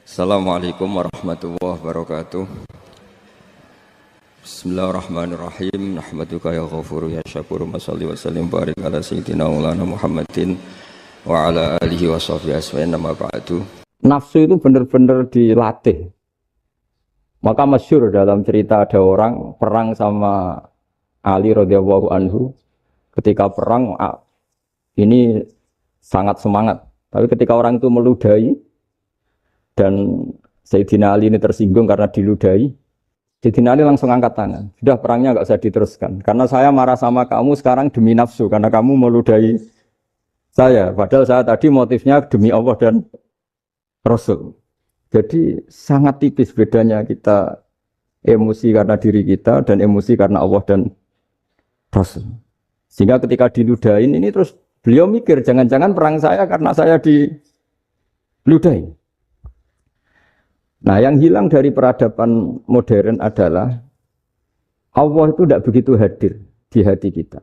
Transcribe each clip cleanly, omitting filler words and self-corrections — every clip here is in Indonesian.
Assalamualaikum warahmatullahi wabarakatuh. Bismillahirrahmanirrahim. Nahmaduka ya ghafuru ya syakuru. Mashalli wa sallim barik ala sayyidina maulana Muhammadin wa ala alihi wa sahbihi asma'in nama ba'du. Nafsu itu benar-benar dilatih. Maka masyhur dalam cerita ada orang perang sama Ali radhiyallahu anhu. Ketika perang ini sangat semangat. Tapi ketika orang itu meludahi dan Sayyidina Ali ini tersinggung karena diludahi, Sayyidina Ali langsung angkat tangan. Sudah, perangnya nggak usah diteruskan. Karena saya marah sama kamu sekarang demi nafsu, karena kamu meludahi saya. Padahal saya tadi motifnya demi Allah dan Rasul. Jadi sangat tipis bedanya kita emosi karena diri kita dan emosi karena Allah dan Rasul. Sehingga ketika diludahin ini terus beliau mikir, jangan-jangan perang saya karena saya diludahi. Nah, yang hilang dari peradaban modern adalah Allah itu tidak begitu hadir di hati kita.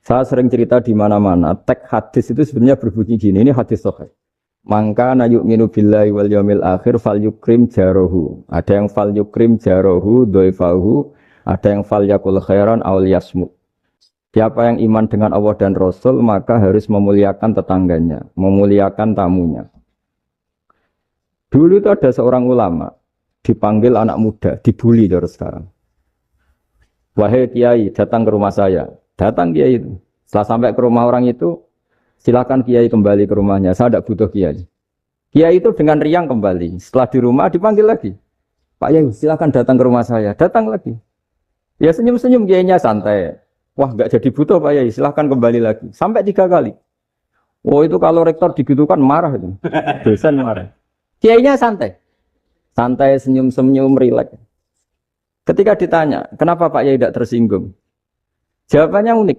Saya sering cerita di mana-mana, teks hadis itu sebenarnya berbunyi gini, ini hadis sahih. Mangka na yu'minu billahi wal yaumil akhir fal yukrim jarohu. Ada yang fal yukrim jarohu doifahu, ada yang fal yakul khairan aw yasmut. Siapa yang iman dengan Allah dan Rasul maka harus memuliakan tetangganya, memuliakan tamunya. Dulu itu ada seorang ulama dipanggil anak muda, dibully dari sekarang. Wahai kiai, datang ke rumah saya. Datang kiai itu. Setelah sampai ke rumah orang itu, silakan kiai kembali ke rumahnya. Saya tidak butuh kiai. Kiai itu dengan riang kembali. Setelah di rumah dipanggil lagi. Pak Yai, silakan datang ke rumah saya. Datang lagi. Ya senyum-senyum kiainya santai. Wah, nggak jadi butuh Pak Yai, silakan kembali lagi. Sampai 3 kali. Oh, itu kalau rektor digitukan marah itu. Dosen marah. Kiainya santai. Santai, senyum-senyum, rileks. Ketika ditanya, kenapa Pak Yai tidak tersinggung? Jawabannya unik.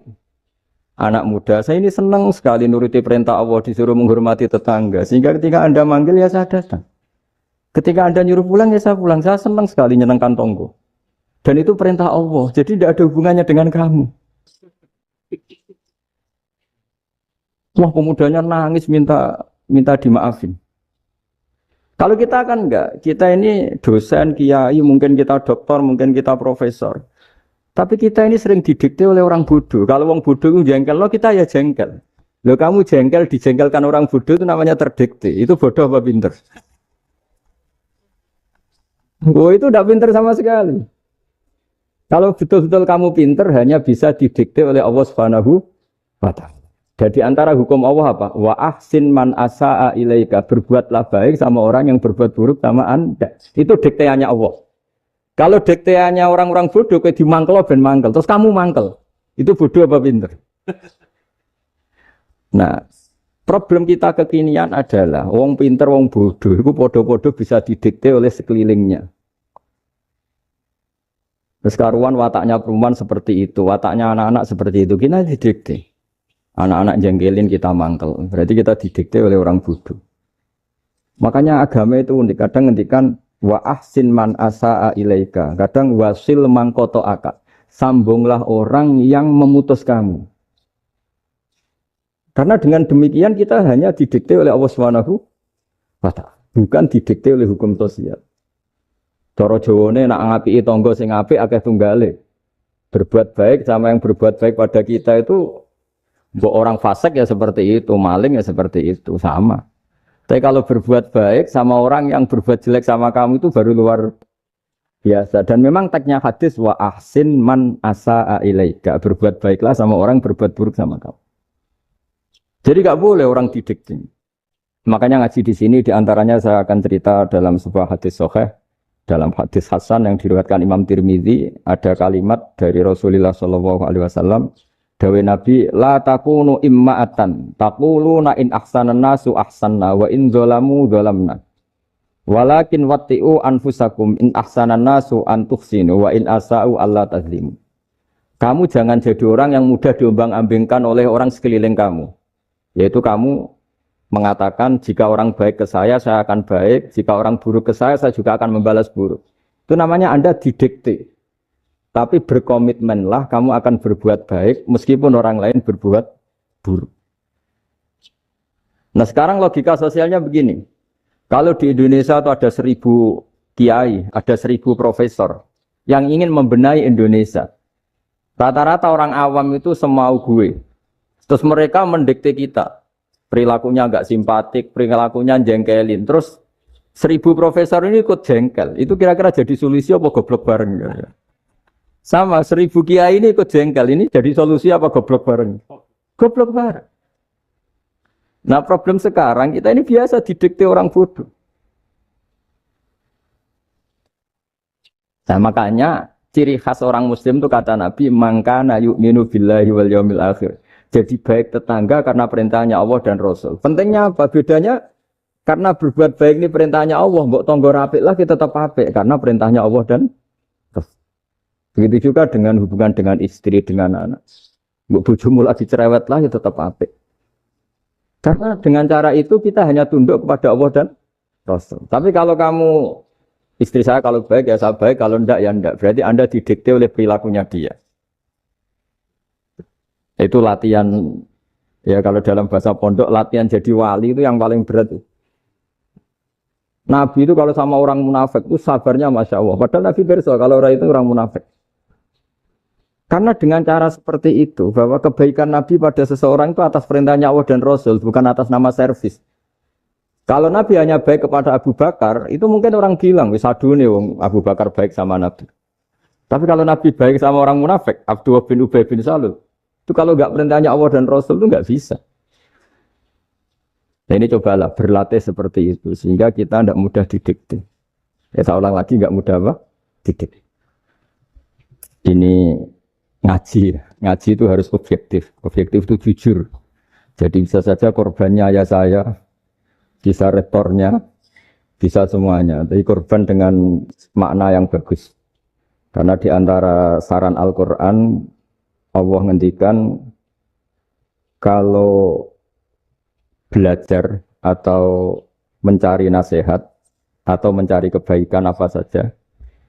Anak muda, saya ini senang sekali nuruti perintah Allah, disuruh menghormati tetangga. Sehingga ketika Anda manggil, ya saya datang. Ketika Anda nyuruh pulang, ya saya pulang. Saya senang sekali nyenangkan tonggo. Dan itu perintah Allah, jadi tidak ada hubungannya dengan kamu. Wah, pemudanya nangis minta dimaafin. Kalau kita kan enggak, kita ini dosen, kiai, mungkin kita doktor, mungkin kita profesor. Tapi kita ini sering didikte oleh orang bodoh. Kalau orang bodoh itu jengkel, lo kita ya jengkel. Lo kamu jengkel, dijengkelkan orang bodoh itu namanya terdikte. Itu bodoh apa pinter? Oh, itu tidak pinter sama sekali. Kalau betul-betul kamu pinter, hanya bisa didikte oleh Allah Subhanahu wa ta'ala. Jadi antara hukum Allah apa? Wa ahsin man asa'a ilaika. Berbuatlah baik sama orang yang berbuat buruk sama Anda. Itu dikteannya Allah. Kalau dikteannya orang-orang bodoh, kayak dimangkel ben mangkel. Terus kamu mangkel. Itu bodoh apa pinter? Nah, problem kita kekinian adalah wong pinter, wong bodoh. Itu bodoh-bodoh bisa didikte oleh sekelilingnya. Terus karuan wataknya perempuan seperti itu, wataknya anak-anak seperti itu. Kita didikte. Anak-anak jengkelin kita mangkel. Berarti kita didikte oleh orang bodoh. Makanya agama itu unik. Kadang ngendikan wa ahsin man asa'a ilaika. Kadang wasil man qata'aka. Sambunglah orang yang memutus kamu. Karena dengan demikian kita hanya didikte oleh Allah Subhanahu wa ta'ala. Bukan didikte oleh hukum sosial. Cara Jawane nak ngapiki tangga sing apik akeh tunggale. Berbuat baik sama yang berbuat baik pada kita itu mbok orang fasik ya seperti itu, maling ya seperti itu, sama. Tapi kalau berbuat baik sama orang yang berbuat jelek sama kamu itu baru luar biasa. Dan memang teksnya hadis wa ahsin man asa'a ilaika. Berbuat baiklah sama orang berbuat buruk sama kamu. Jadi enggak boleh orang didikte. Makanya ngaji di sini diantaranya saya akan cerita dalam sebuah hadis sahih. Dalam hadis hasan yang diriwayatkan Imam Tirmidzi ada kalimat dari Rasulullah SAW. Dawe Nabi, la takunu imma'atan, taquluna in ahsanan nasu ahsanna, wa in zolamu zolamna. Walakin watti'u anfusakum in ahsanan nasu antuhsinu, wa in asa'u Allah tazlimu. Kamu jangan jadi orang yang mudah diombang-ambingkan oleh orang sekeliling kamu. Yaitu kamu mengatakan, jika orang baik ke saya akan baik, jika orang buruk ke saya juga akan membalas buruk. Itu namanya Anda didikte. Tapi berkomitmenlah kamu akan berbuat baik meskipun orang lain berbuat buruk. Nah sekarang logika sosialnya begini. Kalau di Indonesia itu ada 1000 kiai, ada 1000 profesor yang ingin membenahi Indonesia. Rata-rata orang awam itu semau gue. Terus mereka mendikte kita. Perilakunya enggak simpatik, perilakunya jengkelin. Terus 1000 profesor ini ikut jengkel. Itu kira-kira jadi solusi apa goblok bareng? Sama 1000 kiai ini ikut jengkel. Ini jadi solusi apa goblok bareng? Goblok bareng. Nah problem sekarang kita ini biasa didikte orang bodoh. Nah makanya ciri khas orang muslim itu kata Nabi mangkana yu'minu billahi wal yaumil akhir. Jadi baik tetangga karena perintahnya Allah dan Rasul. Pentingnya apa? Bedanya karena berbuat baik ini perintahnya Allah, mbok tonggo apik lah kita tetap apik karena perintahnya Allah dan Rasul. Begitu juga dengan hubungan dengan istri, dengan anak. Mbok bojomu lagi cerewet lah ya tetap apik. Karena dengan cara itu kita hanya tunduk kepada Allah dan Rasul. Tapi kalau kamu istri saya kalau baik ya saya baik, kalau enggak ya enggak. Berarti Anda didikte oleh perilakunya dia. Itu latihan, ya kalau dalam bahasa pondok, latihan jadi wali itu yang paling berat. Nabi itu kalau sama orang munafik itu sabarnya Masya Allah. Padahal Nabi berso kalau orang itu orang munafik. Karena dengan cara seperti itu, bahwa kebaikan Nabi pada seseorang itu atas perintahnya Allah dan Rasul, bukan atas nama servis. Kalau Nabi hanya baik kepada Abu Bakar, itu mungkin orang bilang, wis adune wong Abu Bakar baik sama Nabi. Tapi kalau Nabi baik sama orang munafik, Abdullah bin Ubay bin Salul, itu kalau enggak perintahnya Allah dan Rasul itu enggak bisa. Nah ini cobalah berlatih seperti itu, sehingga kita tidak mudah didikte. Ya saya ulang lagi, enggak mudah apa? Didikte. Ini ngaji itu harus objektif. Objektif itu jujur. Jadi bisa saja korbannya ayah saya, bisa rektornya, bisa semuanya. Tapi korban dengan makna yang bagus. Karena di antara saran Al-Quran, Allah ngendikan kalau belajar atau mencari nasihat atau mencari kebaikan apa saja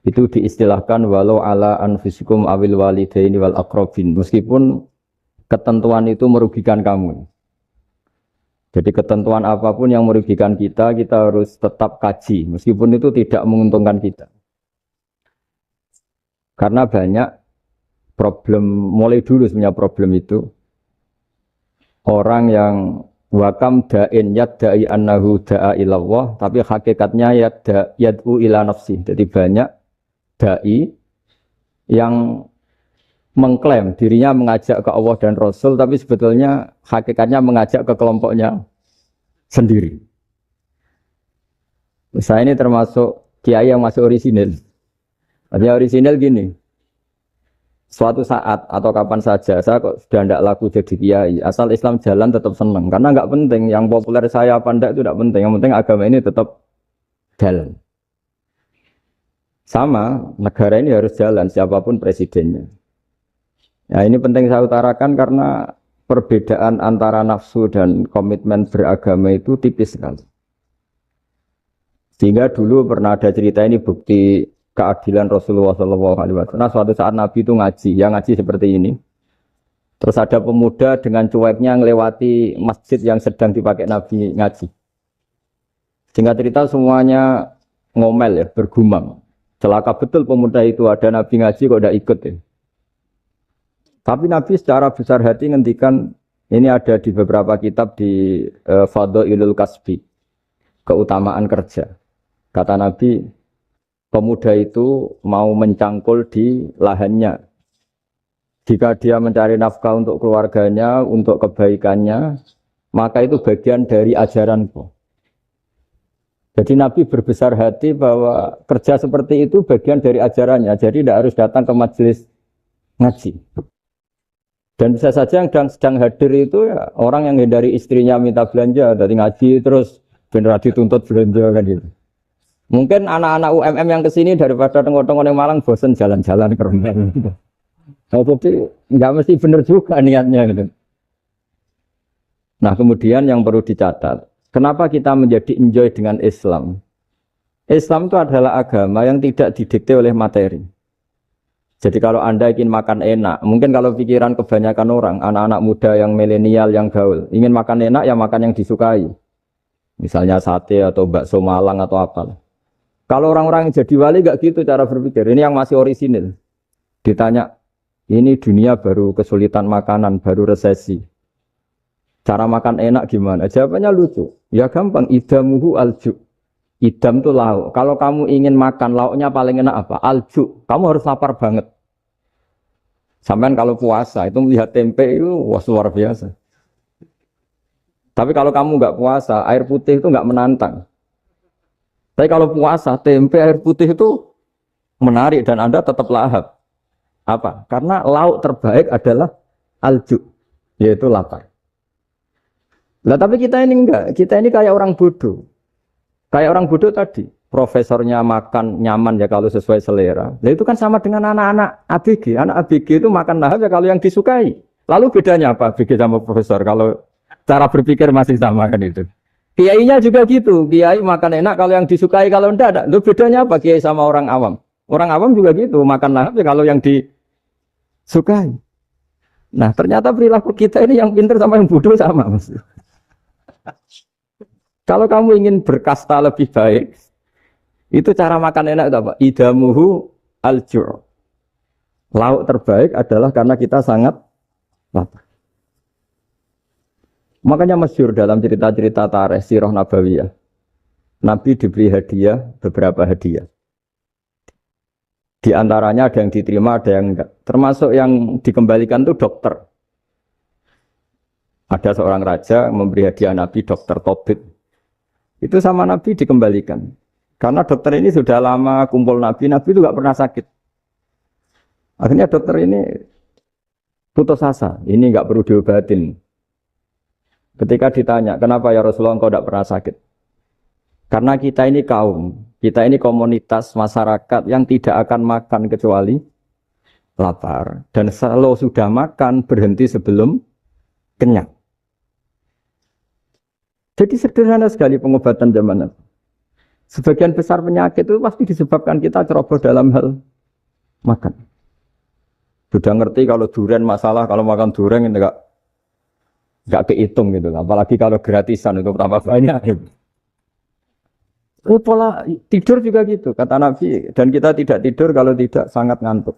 itu diistilahkan walau ala anfusikum awil walidaini wal aqrabin, meskipun ketentuan itu merugikan kamu. Jadi ketentuan apapun yang merugikan kita harus tetap kaji meskipun itu tidak menguntungkan kita. Karena banyak problem, mulai dulu sebenarnya problem itu orang yang wakam da'in yadda'i annahu da'a ilallah tapi hakikatnya yad'u ila nafsi. Jadi banyak da'i yang mengklaim dirinya mengajak ke Allah dan Rasul tapi sebetulnya hakikatnya mengajak ke kelompoknya sendiri. Saya ini termasuk kiai yang masih orisinil. Artinya orisinil gini, suatu saat atau kapan saja saya kok sudah tidak laku jadi kiai, asal Islam jalan tetap senang. Karena nggak penting yang populer saya apa enggak itu tidak penting. Yang penting agama ini tetap jalan. Sama negara ini harus jalan siapapun presidennya. Ya ini penting saya utarakan karena perbedaan antara nafsu dan komitmen beragama itu tipis sekali. Sehingga dulu pernah ada cerita ini bukti keadilan Rasulullah SAW. Nah suatu saat Nabi itu ngaji, yang ngaji seperti ini. Terus ada pemuda dengan cueknya ngelewati masjid yang sedang dipakai Nabi ngaji. Singkat cerita semuanya ngomel ya, bergumam. Celaka betul pemuda itu, ada Nabi ngaji kok tidak ikut ya. Tapi Nabi secara besar hati ngendikan, ini ada di beberapa kitab di Fadhailul Kasbi, keutamaan kerja. Kata Nabi, pemuda itu mau mencangkul di lahannya. Jika dia mencari nafkah untuk keluarganya, untuk kebaikannya, maka itu bagian dari ajaranku. Jadi Nabi berbesar hati bahwa kerja seperti itu bagian dari ajarannya. Jadi tidak harus datang ke majelis ngaji. Dan bisa saja yang sedang hadir itu ya, orang yang hindari istrinya minta belanja dari ngaji terus benar dituntut belanja kan gitu. Mungkin anak-anak UMM yang kesini daripada tengok-tengok yang Malang bosan jalan-jalan ke Rembang. Jadi nggak mesti benar juga niatnya gitu. Nah kemudian yang perlu dicatat, kenapa kita menjadi enjoy dengan Islam? Islam itu adalah agama yang tidak didikte oleh materi. Jadi kalau Anda ingin makan enak, mungkin kalau pikiran kebanyakan orang, anak-anak muda yang milenial, yang gaul, ingin makan enak ya makan yang disukai. Misalnya sate atau bakso Malang atau apa. Kalau orang-orang yang jadi wali nggak gitu cara berpikir. Ini yang masih orisinil. Ditanya, ini dunia baru kesulitan makanan, baru resesi. Cara makan enak gimana? Jawabannya lucu. Ya gampang, idamuhu alju. Idam itu lauk. Kalau kamu ingin makan lauknya paling enak apa? Alju. Kamu harus lapar banget. Sampai kalau puasa itu melihat tempe itu wah luar biasa. Tapi kalau kamu nggak puasa, air putih itu nggak menantang. Tapi kalau puasa, tempe, air putih itu menarik dan Anda tetap lahap. Apa? Karena lauk terbaik adalah alju, yaitu lapar. Lah tapi kita ini enggak, kita ini kayak orang bodoh. Kayak orang bodoh tadi, profesornya makan nyaman ya kalau sesuai selera. Nah itu kan sama dengan anak-anak ABG. Anak ABG itu makan lahap ya kalau yang disukai. Lalu bedanya apa ABG sama profesor? Kalau cara berpikir masih sama kan itu. Kiainya juga gitu, kiai makan enak kalau yang disukai, kalau enggak ada. Lalu bedanya apa kiai sama orang awam? Orang awam juga gitu, makan lahap ya kalau yang disukai. Nah ternyata perilaku kita ini yang pintar sama yang bodoh sama. Kalau kamu ingin berkasta lebih baik, itu cara makan enak itu apa? Idamuhu al-jur. Lauk terbaik adalah karena kita sangat lapar. Makanya masyhur dalam cerita-cerita tarikh sirah nabawiyah. Nabi diberi hadiah, beberapa hadiah. Di antaranya ada yang diterima, ada yang enggak. Termasuk yang dikembalikan itu dokter. Ada seorang raja memberi hadiah Nabi dokter Tobit. Itu sama Nabi dikembalikan. Karena dokter ini sudah lama kumpul Nabi itu enggak pernah sakit. Akhirnya dokter ini putus asa, ini enggak perlu diobatin. Ketika ditanya, kenapa ya Rasulullah engkau tidak pernah sakit? Karena kita ini kaum, kita ini komunitas masyarakat yang tidak akan makan kecuali lapar. Dan kalau sudah makan, berhenti sebelum kenyang. Jadi sederhana sekali pengobatan zaman itu. Sebagian besar penyakit itu pasti disebabkan kita ceroboh dalam hal makan. Sudah ngerti kalau durian masalah, kalau makan durian enggak kehitung gitu, apalagi kalau gratisan itu tambah banyak. Gitu. Pola tidur juga gitu, kata Nabi, dan kita tidak tidur kalau tidak sangat ngantuk.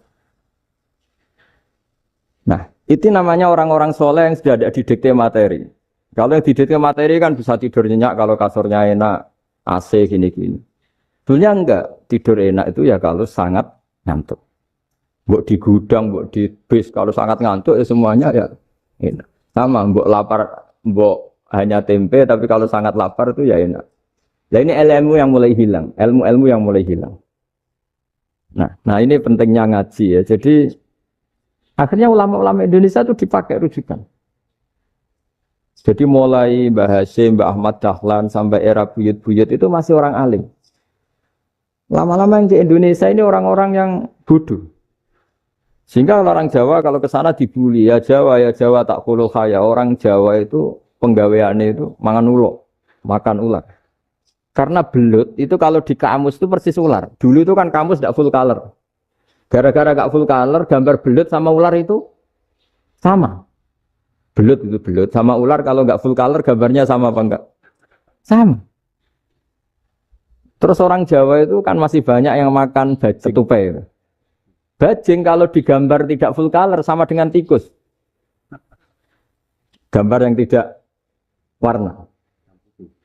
Nah, itu namanya orang-orang soleh yang sudah ada didikte materi. Kalau yang didikte materi kan bisa tidur nyenyak kalau kasurnya enak, AC gini-gini. Sebenarnya enggak, tidur enak itu ya kalau sangat ngantuk. Mbok di gudang, mbok di bis, kalau sangat ngantuk ya semuanya ya enak. Sama, mbok lapar, mbok hanya tempe, tapi kalau sangat lapar itu ya enak. Nah ini ilmu yang mulai hilang, ilmu-ilmu yang mulai hilang. Nah ini pentingnya ngaji ya. Jadi akhirnya ulama-ulama Indonesia itu dipakai rujukan. Jadi mulai Mbah Hasyim, Mbah Ahmad Dahlan sampai era buyut-buyut itu masih orang alim. Lama-lama yang di Indonesia ini orang-orang yang bodoh. Sehingga orang Jawa kalau ke sana dibully, ya Jawa tak kulul khaya. Orang Jawa itu penggaweannya itu makan ular. Karena belut itu kalau di kamus itu persis ular. Dulu itu kan kamus tidak full color. Gara-gara gak full color, gambar belut sama ular itu sama. Belut itu belut sama ular kalau gak full color gambarnya sama apa enggak? Sama. Terus orang Jawa itu kan masih banyak yang makan bajing tupai. Bajing kalau digambar tidak full color sama dengan tikus. Gambar yang tidak warna.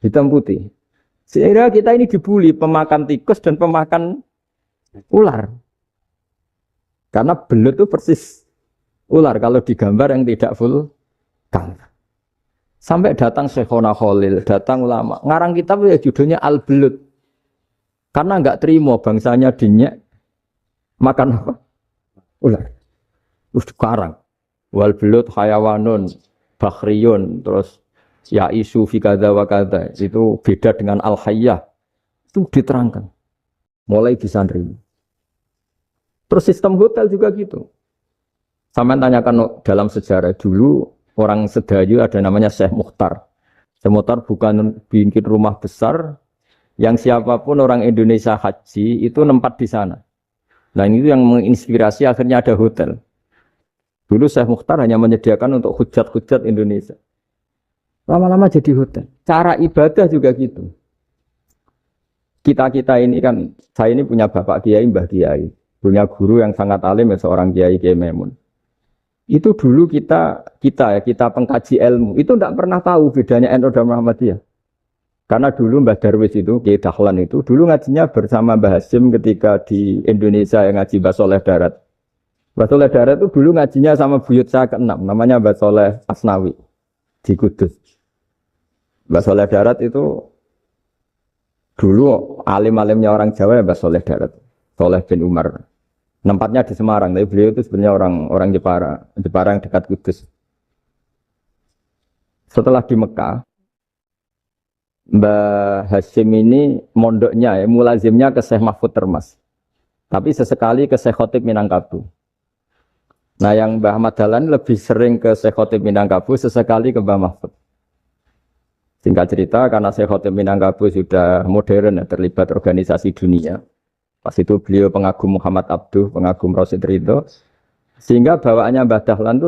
Hitam putih. Sehingga kita ini dibully pemakan tikus dan pemakan ular. Karena belut itu persis ular kalau digambar yang tidak full color. Sampai datang Syekhona Khalil, datang ulama. Ngarang kitab ya judulnya Al-Belut. Karena enggak terima bangsanya dinyek makan apa? Ular. Karang. Wal belut hayawanun bakhriyun terus ya isu fi kadza wa kadza. Itu beda dengan al hayyah. Itu diterangkan. Mulai bisa nerima. Terus sistem hotel juga gitu. Sampai tanyakan dalam sejarah dulu orang Sedayu ada namanya Syekh Mukhtar. Syekh Mukhtar bukan bikin rumah besar yang siapapun orang Indonesia haji itu nempat di sana. Nah ini yang menginspirasi akhirnya ada hotel. Dulu Syekh Mukhtar hanya menyediakan untuk hujat-hujat Indonesia. Lama-lama jadi hotel. cara ibadah juga gitu. Kita ini kan, saya ini punya bapak kiai, mbah kiai, punya guru yang sangat alim, ya, seorang kiai Memun. Itu dulu kita pengkaji ilmu, itu tidak pernah tahu bedanya NU dan Muhammadiyah. Karena dulu Mbah Darwis itu, Kiai Dahlan itu, dulu ngajinya bersama Mbah Hasim ketika di Indonesia yang ngaji Mbah Soleh Darat. Mbah Soleh Darat itu dulu ngajinya sama buyut saya ke-6, namanya Mbah Soleh Asnawi di Kudus. Mbah Soleh Darat itu dulu alim-alimnya orang Jawa ya Mbah Soleh Darat, Soleh bin Umar. Tempatnya di Semarang, tapi beliau itu sebenarnya orang Jepara yang dekat Kudus. Setelah di Mekah, Mbah Hasyim ini mondoknya, mulazimnya ke Syekh Mahfud Termas. Tapi sesekali ke Syekh Khotib Minangkabau. Nah yang Mbah Ahmad Dahlan lebih sering ke Syekh Khotib Minangkabau, sesekali ke Mbah Mahfud. Singkat cerita, karena Syekh Khotib Minangkabau sudah modern, terlibat organisasi dunia. Pas itu beliau pengagum Muhammad Abduh, pengagum Rasid Ridho. Sehingga bawaannya Mbah Dahlan itu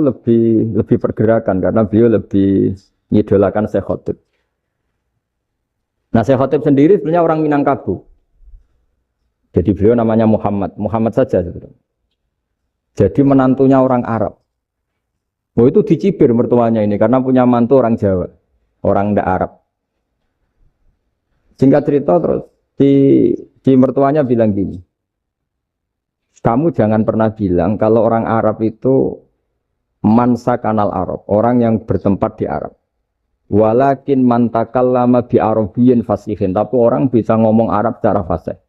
lebih pergerakan, karena beliau lebih ngidolakan Syekh Khotib. Nah, Syekh Khotib sendiri sebenarnya orang Minangkabau. Jadi beliau namanya Muhammad saja sebetulnya. Jadi menantunya orang Arab. Oh itu dicibir mertuanya ini karena punya mantu orang Jawa, orang ndak Arab. Singkat cerita terus di mertuanya bilang gini, kamu jangan pernah bilang kalau orang Arab itu mansa kanal Arab, orang yang bertempat di Arab. Walakin mantakallama bi arabiyyin fasihin, tapi orang bisa ngomong Arab secara fasih.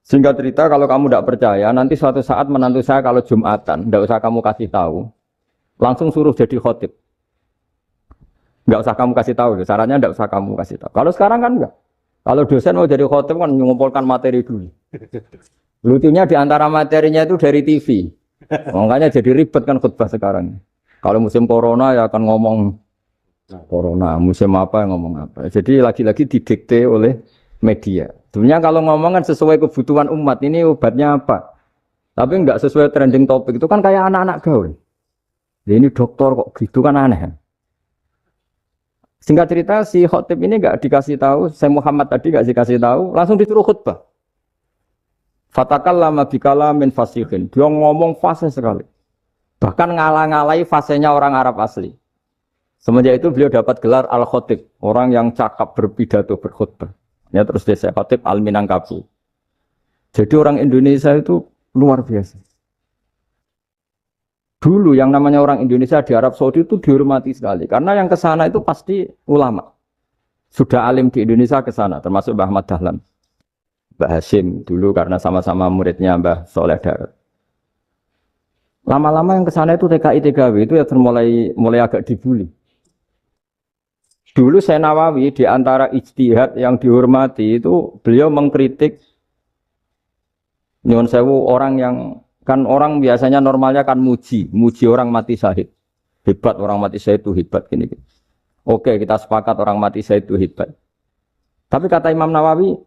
Singkat cerita kalau kamu tidak percaya, nanti suatu saat menantu saya kalau Jumatan, tidak usah kamu kasih tahu, langsung suruh jadi khotib. Tidak usah kamu kasih tahu, syaratnya tidak usah kamu kasih tahu. Kalau sekarang kan enggak. Kalau dosen mau jadi khotib kan mengumpulkan materi dulu. Lucunya di antara materinya itu dari TV. Makanya jadi ribet kan khutbah sekarang. Kalau musim corona ya akan ngomong corona, musim apa yang ngomong apa. Jadi lagi-lagi didikte oleh media. Sebenarnya kalau ngomong kan sesuai kebutuhan umat, ini obatnya apa. Tapi enggak sesuai trending topik, itu kan kayak anak-anak gaul. Ini dokter kok gitu kan aneh. Singkat cerita si khotib ini enggak dikasih tahu, Syekh Muhammad tadi enggak dikasih tahu, langsung disuruh khutbah. Fatakallama bikalamin fasihin. Dia ngomong fasih sekali. Bahkan ngalah-ngalahi fasihnya orang Arab asli. Semenjak itu beliau dapat gelar Al-Khotib, orang yang cakap berpidato berkhutbah. Ya terus dia Syekh Khotib Al-Minangkabau. Jadi orang Indonesia itu luar biasa. Dulu yang namanya orang Indonesia di Arab Saudi itu dihormati sekali. Karena yang ke sana itu pasti ulama. Sudah alim di Indonesia ke sana, termasuk Mbah Ahmad Dahlan. Mbah Hasyim dulu karena sama-sama muridnya Mbah Soleh Darat. Lama-lama yang ke sana itu TKI TKW itu ya mulai agak dibully. Dulu Syekh Nawawi di antara ijtihad yang dihormati itu beliau mengkritik nyuwun sewu orang yang kan orang biasanya normalnya kan muji orang mati syahid. Hebat orang mati syahid itu hebat gini. Oke, kita sepakat orang mati syahid itu hebat. Tapi kata Imam Nawawi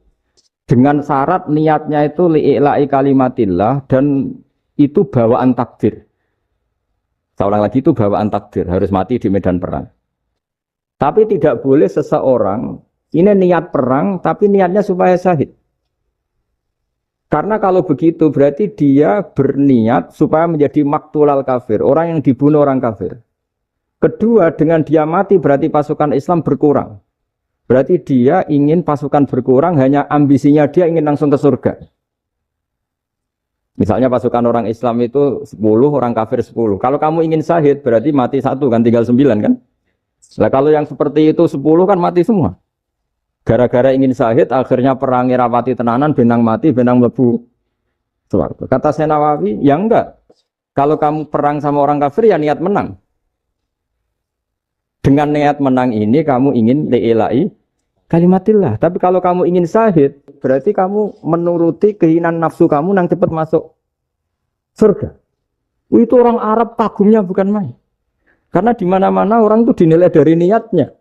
dengan syarat niatnya itu li'ila'i kalimatillah dan itu bawaan takdir. Saya ulang lagi, itu bawaan takdir, harus mati di medan perang. Tapi tidak boleh seseorang ini niat perang tapi niatnya supaya syahid. Karena kalau begitu berarti dia berniat supaya menjadi maktulal kafir, orang yang dibunuh orang kafir. Kedua, dengan dia mati berarti pasukan Islam berkurang. Berarti dia ingin pasukan berkurang, hanya ambisinya dia ingin langsung ke surga. Misalnya pasukan orang Islam itu 10, orang kafir 10. Kalau kamu ingin syahid berarti mati 1 kan, tinggal 9 kan. Nah kalau yang seperti itu 10 kan mati semua. Gara-gara ingin syahid akhirnya perangi rapati tenanan, benang mati, benang mlebu swarga. Kata Syekh Nawawi, ya enggak. Kalau kamu perang sama orang kafir ya niat menang. Dengan niat menang ini kamu ingin li'ila'i kalimatillah. Tapi kalau kamu ingin syahid, berarti kamu menuruti keinginan nafsu kamu yang cepat masuk surga. Itu orang Arab kagumnya bukan main. Karena di mana-mana orang itu dinilai dari niatnya.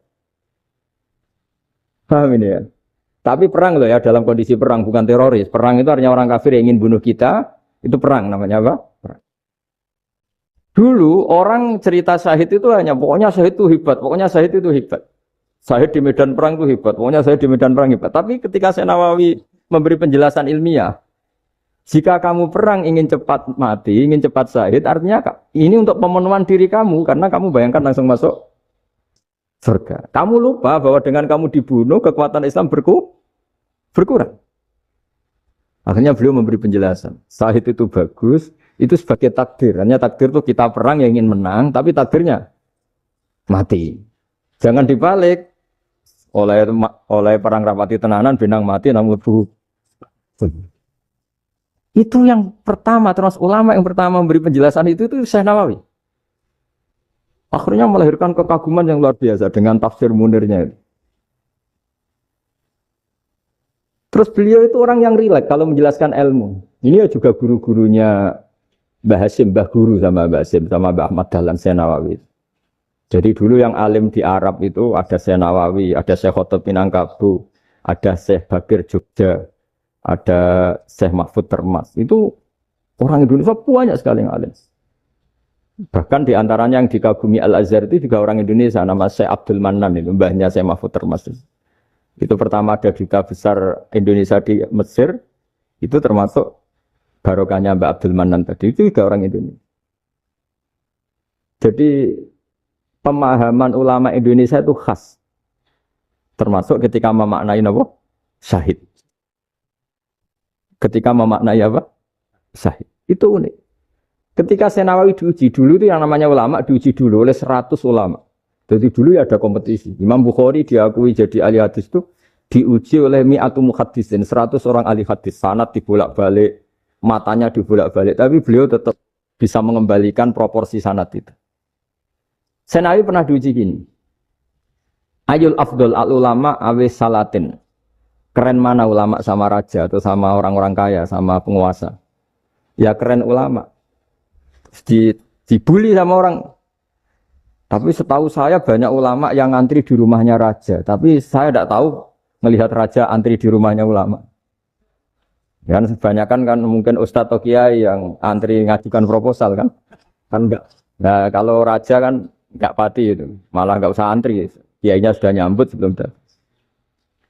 Paham ini ya? Tapi perang loh ya, dalam kondisi perang, bukan teroris. Perang itu artinya orang kafir yang ingin bunuh kita, itu perang namanya apa? Perang. Dulu orang cerita syahid itu hanya pokoknya syahid itu hebat, pokoknya syahid itu hebat. Saya di medan perang itu hebat. Pokoknya saya di medan perang hebat. Tapi ketika saya Nawawi memberi penjelasan ilmiah, jika kamu perang ingin cepat mati, ingin cepat syahid, artinya ini untuk pemenuhan diri kamu karena kamu bayangkan langsung masuk surga. Kamu lupa bahwa dengan kamu dibunuh kekuatan Islam berkurang. Akhirnya beliau memberi penjelasan. Syahid itu bagus, itu sebagai takdir. Hanya takdir itu kita perang yang ingin menang, tapi takdirnya mati. Jangan dibalik. Oleh perang rapati tenanan, benang mati namun itu yang pertama, terus ulama yang pertama memberi penjelasan itu Syekh Nawawi. Akhirnya melahirkan kekaguman yang luar biasa dengan tafsir Munirnya itu. Terus beliau itu orang yang rileks kalau menjelaskan ilmu. Ini ya juga guru-gurunya Mbah Hasyim, Mbah Guru sama Mbah Hasyim, sama Mbah Ahmad Dahlan Syekh Nawawi. Jadi dulu yang alim di Arab itu ada Syekh Nawawi, ada Syekh Khotib Minangkabau, ada Syekh Bakir Jogja, ada Syekh Mahfud Termas. Itu orang Indonesia banyak sekali yang alim. Bahkan di antaranya yang dikagumi Al-Azhar itu juga orang Indonesia, nama Syekh Abdul Manan, itu mbahnya Syekh Mahfud Termas. Itu pertama ada duta besar Indonesia di Mesir, itu termasuk barokahnya Mbak Abdul Manan tadi, itu juga orang Indonesia. Jadi pemahaman ulama Indonesia itu khas, termasuk ketika memaknai apa? Syahid. Ketika memaknai apa? Syahid. Itu unik. Ketika Syekh Nawawi diuji dulu itu yang namanya ulama diuji dulu oleh 100 ulama. Jadi dulu ya ada kompetisi. Imam Bukhari diakui jadi ahli hadis itu diuji oleh mi'atu muhaddisin, 100 orang ahli hadis. Sanad dibolak-balik, matanya dibolak-balik, tapi beliau tetap bisa mengembalikan proporsi sanad itu. Syekh Nawawi pernah diuji gini. Ayul afdol al ulama awis salatin. Keren mana ulama sama raja atau sama orang-orang kaya, sama penguasa? Ya keren ulama. Dibully sama orang. Tapi setahu saya banyak ulama yang antri di rumahnya raja. Tapi saya tidak tahu melihat raja antri di rumahnya ulama. Kan kebanyakan kan mungkin ustadz atau kiai yang antri ngajukan proposal kan. Kan enggak. Nah kalau raja kan enggak pati itu. Malah enggak usah antri. Kiainya sudah nyambut sebelum datang.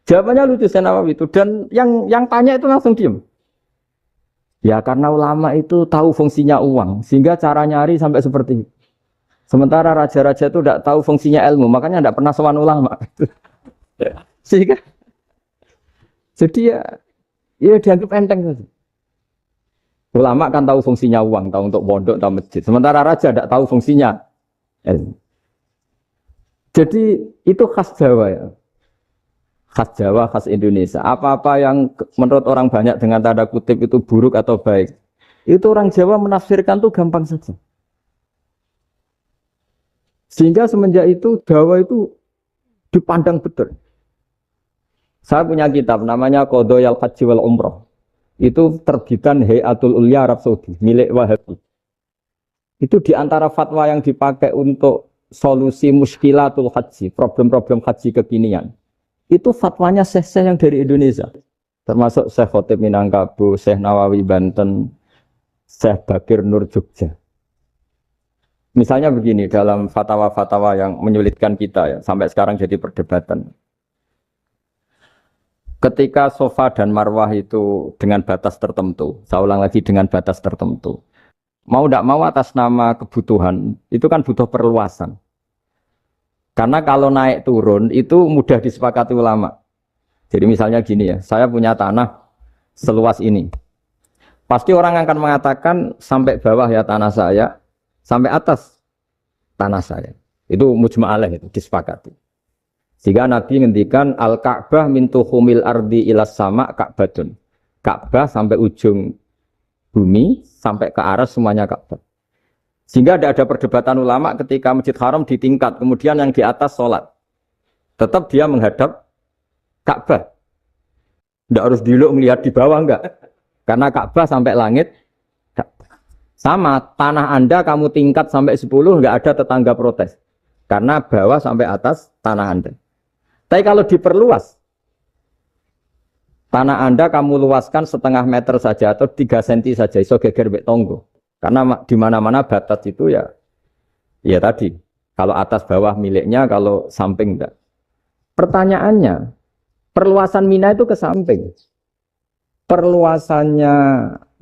Jawabannya lucu Syekh Nawawi itu. Dan yang tanya itu langsung diem. Ya karena ulama itu tahu fungsinya uang. Sehingga cara nyari sampai seperti itu. Sementara raja-raja itu tidak tahu fungsinya ilmu, makanya tidak pernah sowan ulama. Sehingga, jadi ya dianggap enteng saja. Ulama kan tahu fungsinya uang, tahu untuk pondok, tahu masjid. Sementara raja tidak tahu fungsinya ilmu. Jadi itu khas Jawa ya, khas Jawa, khas Indonesia. Apa-apa yang menurut orang banyak dengan tanda kutip itu buruk atau baik, itu orang Jawa menafsirkan tuh gampang saja. Sehingga semenjak itu Jawa itu dipandang betul. Saya punya kitab namanya Qadhayal Haji wal Umrah. Itu terbitan Hayatul Ulya Arab Saudi, milik Wahabi. Itu diantara fatwa yang dipakai untuk solusi muskilatul haji, problem-problem haji kekinian. Itu fatwanya syekh-syekh yang dari Indonesia. Termasuk Syekh Khotib Minangkabau, Syekh Nawawi Banten, Syekh Bakir Nur Jogja. Misalnya begini, dalam fatwa-fatwa yang menyulitkan kita ya, sampai sekarang jadi perdebatan. Ketika Safa dan Marwah itu dengan batas tertentu, saya ulang lagi dengan batas tertentu. Mau tidak mau atas nama kebutuhan, itu kan butuh perluasan. Karena kalau naik turun itu mudah disepakati ulama. Jadi misalnya gini ya, saya punya tanah seluas ini. Pasti orang akan mengatakan sampai bawah ya tanah saya, sampai atas tanah saya. Itu mujma' alaih, itu disepakati. Sehingga Nabi ngendikan al-Ka'bah min tuhumil ardi ilas sama Ka'batun. Ka'bah sampai ujung bumi, sampai ke aras semuanya Ka'bah. Sehingga tidak ada perdebatan ulama ketika Masjid Haram ditingkat, kemudian yang di atas sholat. Tetap dia menghadap Ka'bah. Tidak harus diluk melihat di bawah, enggak. Karena Ka'bah sampai langit. Sama, tanah Anda kamu tingkat sampai 10, enggak ada tetangga protes. Karena bawah sampai atas tanah Anda. Tapi kalau diperluas, tanah Anda kamu luaskan setengah meter saja atau 3 cm saja, iso geger mbek tonggo. Karena di mana-mana batas itu ya tadi. Kalau atas bawah miliknya, kalau samping enggak. Pertanyaannya, perluasan Mina itu ke samping. Perluasannya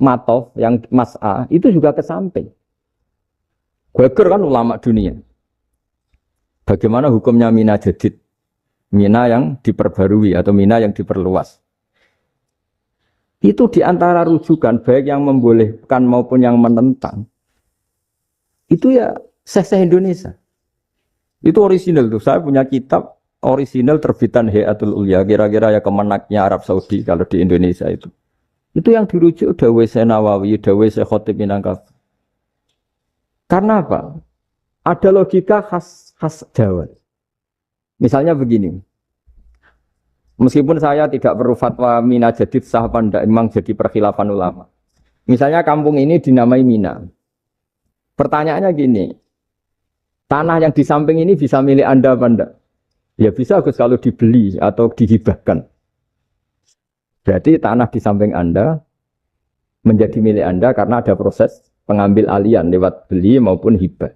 Matof yang Mas'a itu juga ke samping. Geger kan ulama dunia. Bagaimana hukumnya Mina jadid? Mina yang diperbarui atau Mina yang diperluas. Itu diantara rujukan baik yang membolehkan maupun yang menentang. Itu ya Syekh Indonesia. Itu orisinal tuh. Saya punya kitab orisinal terbitan Hayatul Ulya, kira-kira ya kemenaknya Arab Saudi kalau di Indonesia itu. Itu yang dirujuk Dawei Syekh Nawawi, Dawei Syekh Khotib Minangkabau. Karena apa? Ada logika khas Jawa. Misalnya begini. Meskipun saya tidak perlu fatwa Mina jadid sah apa enggak, memang jadi perkhilafan ulama. Misalnya kampung ini dinamai Mina. Pertanyaannya gini. Tanah yang di samping ini bisa milik Anda apa enggak? Ya bisa Gus kalau dibeli atau dihibahkan. Berarti tanah di samping Anda menjadi milik Anda karena ada proses pengambil alian lewat beli maupun hibah.